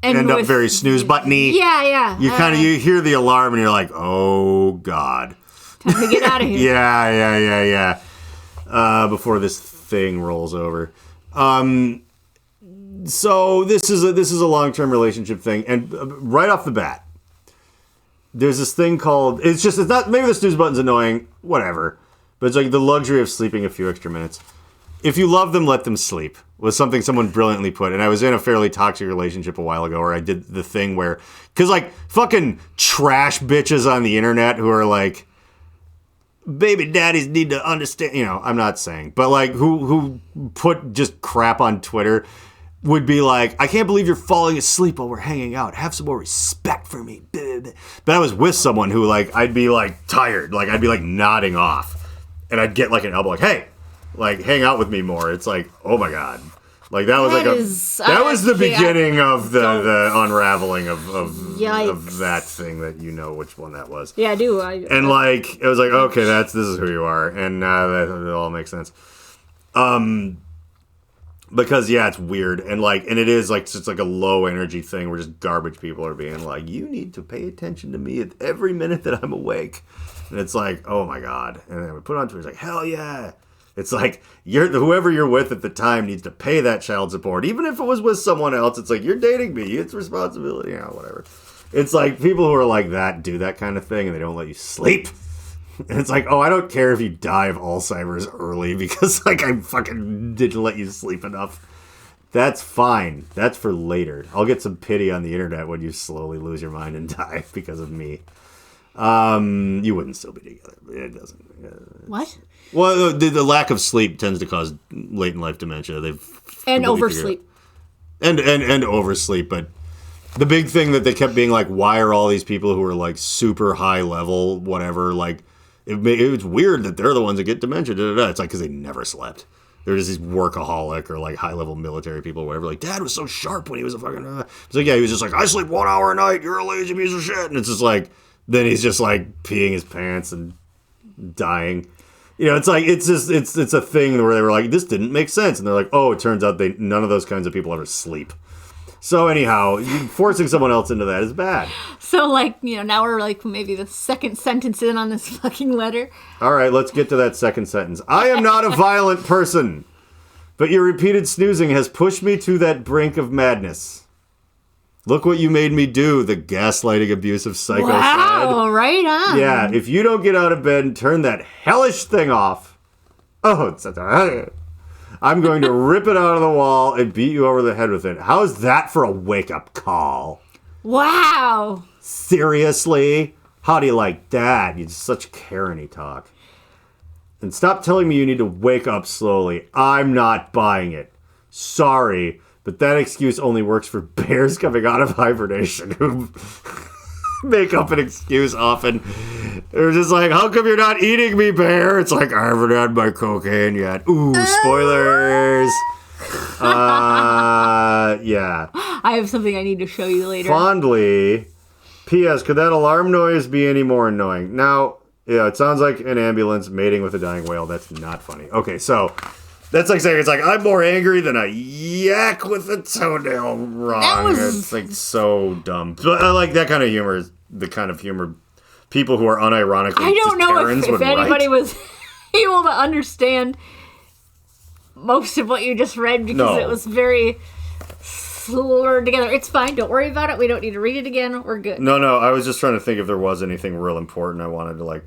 end up very snooze button-y. Yeah. You hear the alarm and you're like, oh, God. Time to get out of here. Yeah. Before this thing rolls over. So this is a long-term relationship thing, and right off the bat, there's this thing called, it's not, maybe the snooze button's annoying, whatever, but it's like the luxury of sleeping a few extra minutes. If you love them, let them sleep, was something someone brilliantly put. And I was in a fairly toxic relationship a while ago where I did the thing where, because like fucking trash bitches on the internet who are like, baby daddies need to understand, I'm not saying, but like who put just crap on Twitter would be like, I can't believe you're falling asleep while we're hanging out. Have some more respect for me. But I was with someone who like, I'd be like tired. Like I'd be like nodding off and I'd get like an elbow like, hey, like hang out with me more. It's like, oh my God. Like that was the beginning of the unraveling of that thing that which one that was. Yeah, I do. And like it was like, okay, this is who you are, and that all makes sense. Because it's weird, and it is like it's like a low energy thing where just garbage people are being like, you need to pay attention to me at every minute that I'm awake, and it's like, oh my God, and then we put it on Twitter, it's like, hell yeah. It's like whoever you're with at the time needs to pay that child support. Even if it was with someone else, it's like, you're dating me. It's responsibility, whatever. It's like people who are like that do that kind of thing and they don't let you sleep. And it's like, oh, I don't care if you die of Alzheimer's early because like I fucking didn't let you sleep enough. That's fine. That's for later. I'll get some pity on the internet when you slowly lose your mind and die because of me. You wouldn't still be together. It doesn't. What? Well, the lack of sleep tends to cause late in life dementia. And oversleep. And oversleep, but the big thing that they kept being like, why are all these people who are like super high level, whatever, like it's weird that they're the ones that get dementia. It's like because they never slept. They're just these workaholic or like high level military people, or whatever. Like, Dad was so sharp when he was a fucking. It's like, yeah, he was just like, I sleep 1 hour a night. You're a lazy piece of shit. And it's just like, then he's just like peeing his pants and dying. It's like it's a thing where they were like, this didn't make sense, and they're like, oh, it turns out none of those kinds of people ever sleep. So anyhow, forcing someone else into that is bad. So like now we're like maybe the second sentence in on this fucking letter. All right, let's get to that second sentence. I am not a violent person, but your repeated snoozing has pushed me to that brink of madness. Look what you made me do, the gaslighting, abusive psycho said. Wow, right on. Yeah, if you don't get out of bed and turn that hellish thing off, I'm going to rip it out of the wall and beat you over the head with it. How's that for a wake-up call? Wow. Seriously? How do you like that? You're such Karen-y talk. And stop telling me you need to wake up slowly. I'm not buying it. Sorry. But that excuse only works for bears coming out of hibernation who make up an excuse often. They're just like, how come you're not eating me, bear? It's like, I haven't had my cocaine yet. Ooh, spoilers. Yeah. I have something I need to show you later. Fondly. P.S. Could that alarm noise be any more annoying? Now, yeah, it sounds like an ambulance mating with a dying whale. That's not funny. Okay, so... That's like saying, it's like, I'm more angry than a yak with a toenail wrong. It's like so dumb. But I like that kind of humor, is the kind of humor people who are unironically I don't know Karens if anybody was able to understand most of what you just read because it was very slurred together. It's fine. Don't worry about it. We don't need to read it again. We're good. No, I was just trying to think if there was anything real important I wanted to like...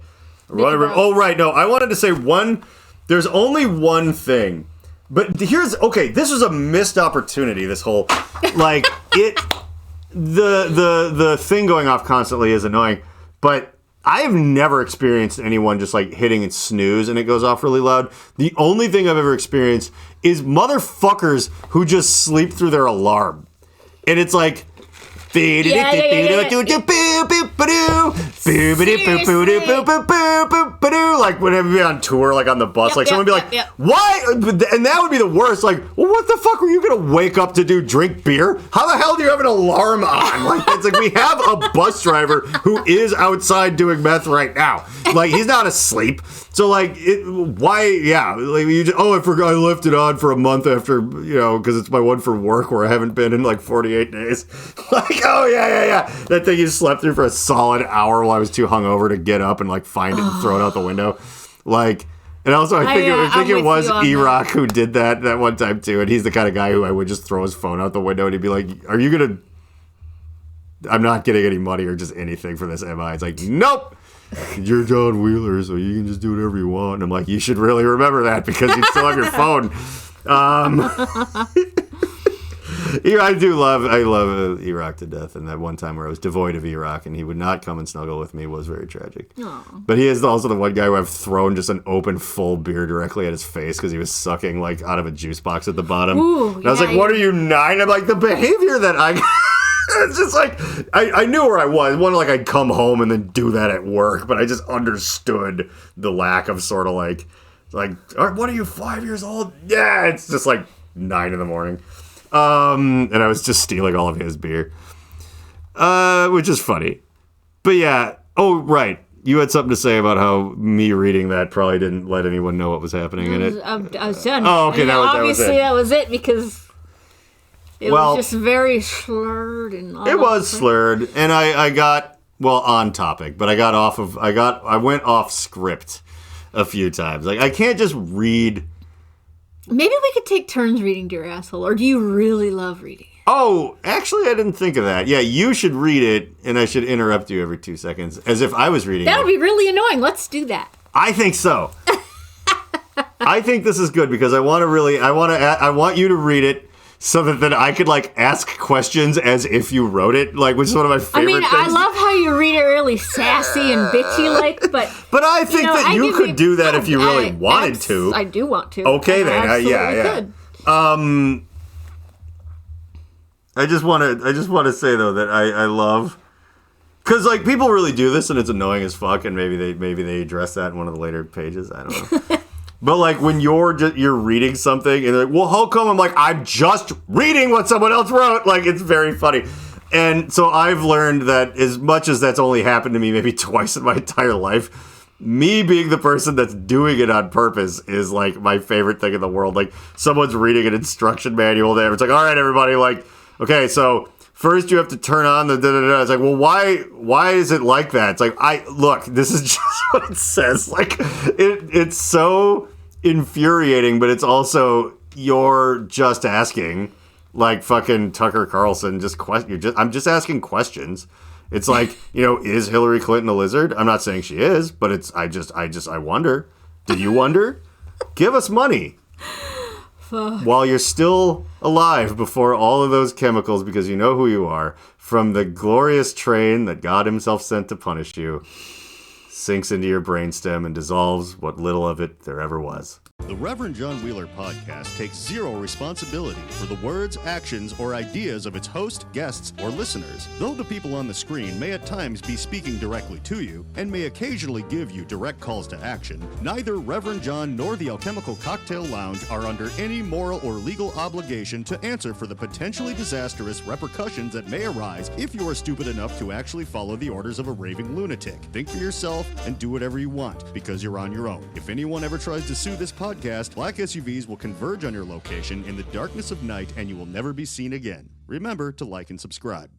Oh, right. No, I wanted to say one... There's only one thing, but this was a missed opportunity, this whole, like, the thing going off constantly is annoying, but I have never experienced anyone just, like, hitting and snooze and it goes off really loud. The only thing I've ever experienced is motherfuckers who just sleep through their alarm. And it's like... Like whenever you're on tour, like on the bus, like someone would be like, why? And that would be the worst. Like, well, what the fuck were you going to wake up to do? Drink beer? How the hell do you have an alarm on? Like, it's like we have a bus driver who is outside doing meth right now. Like, he's not asleep. So, like, why? Yeah. Like, I forgot I left it on for a month after, because it's my one for work where I haven't been in like 48 days. Like, oh, yeah. That thing you slept through for a solid hour while I was too hungover to get up and, like, find it and throw it out the window. Like, And also, I think it was Iraq who did that one time too. And he's the kind of guy who I would just throw his phone out the window and he'd be like, "Are you gonna? I'm not getting any money or just anything for this, am I?" It's like, nope. You're John Wheeler, so you can just do whatever you want. And I'm like, you should really remember that because you still have your phone. I love Iraq to death. And that one time where I was devoid of Iraq and he would not come and snuggle with me was very tragic. Aww. But he is also the one guy who I've thrown just an open full beer directly at his face because he was sucking like out of a juice box at the bottom. Ooh, and I was like, what are you, 9? I'm like, the behavior that I... It's just like, I knew where I was. One, like, I'd come home and then do that at work, but I just understood the lack of sort of like, what are you, 5 years old? Yeah, it's just like 9 in the morning. And I was just stealing all of his beer, which is funny. But yeah, oh, right. You had something to say about how me reading that probably didn't let anyone know what was happening in it. I was done. Oh, okay, obviously that was it because... It was just very slurred and all. It was slurred, and I got on topic, but I went off script a few times. Like I can't just read. Maybe we could take turns reading Dear Asshole, or do you really love reading? Oh, actually, I didn't think of that. Yeah, you should read it, and I should interrupt you every 2 seconds, as if I was reading it. That would be really annoying. Let's do that. I think so. I think this is good because I want you to read it. So that then I could, like, ask questions as if you wrote it, like, which is one of my favorite things. I love how you read it really sassy and bitchy-like, but... But I think that you could do that if you really wanted to. I do want to. Okay, then. Could. I just want to say, though, that I love... Because, like, people really do this, and it's annoying as fuck, and maybe they address that in one of the later pages. I don't know. But, like, when you're reading something, and they're like, well, how come? I'm like, I'm just reading what someone else wrote. Like, it's very funny. And so I've learned that as much as that's only happened to me maybe twice in my entire life, me being the person that's doing it on purpose is, like, my favorite thing in the world. Like, someone's reading an instruction manual there. It's like, all right, everybody, like, okay, so... First, you have to turn on the da-da-da. It's like, well, why is it like that? It's like, look, this is just what it says. Like, it's so infuriating, but it's also, you're just asking, like fucking Tucker Carlson, I'm just asking questions. It's like, is Hillary Clinton a lizard? I'm not saying she is, but I wonder. Do you wonder? Give us money. While you're still alive before all of those chemicals, because you know who you are, from the glorious train that God himself sent to punish you, sinks into your brainstem and dissolves what little of it there ever was. The Reverend John Wheeler podcast takes zero responsibility for the words, actions, or ideas of its host, guests, or listeners. Though the people on the screen may at times be speaking directly to you and may occasionally give you direct calls to action, neither Reverend John nor the Alchemical Cocktail Lounge are under any moral or legal obligation to answer for the potentially disastrous repercussions that may arise if you are stupid enough to actually follow the orders of a raving lunatic. Think for yourself and do whatever you want, because you're on your own. If anyone ever tries to sue this podcast, black SUVs will converge on your location in the darkness of night and you will never be seen again. Remember to like and subscribe.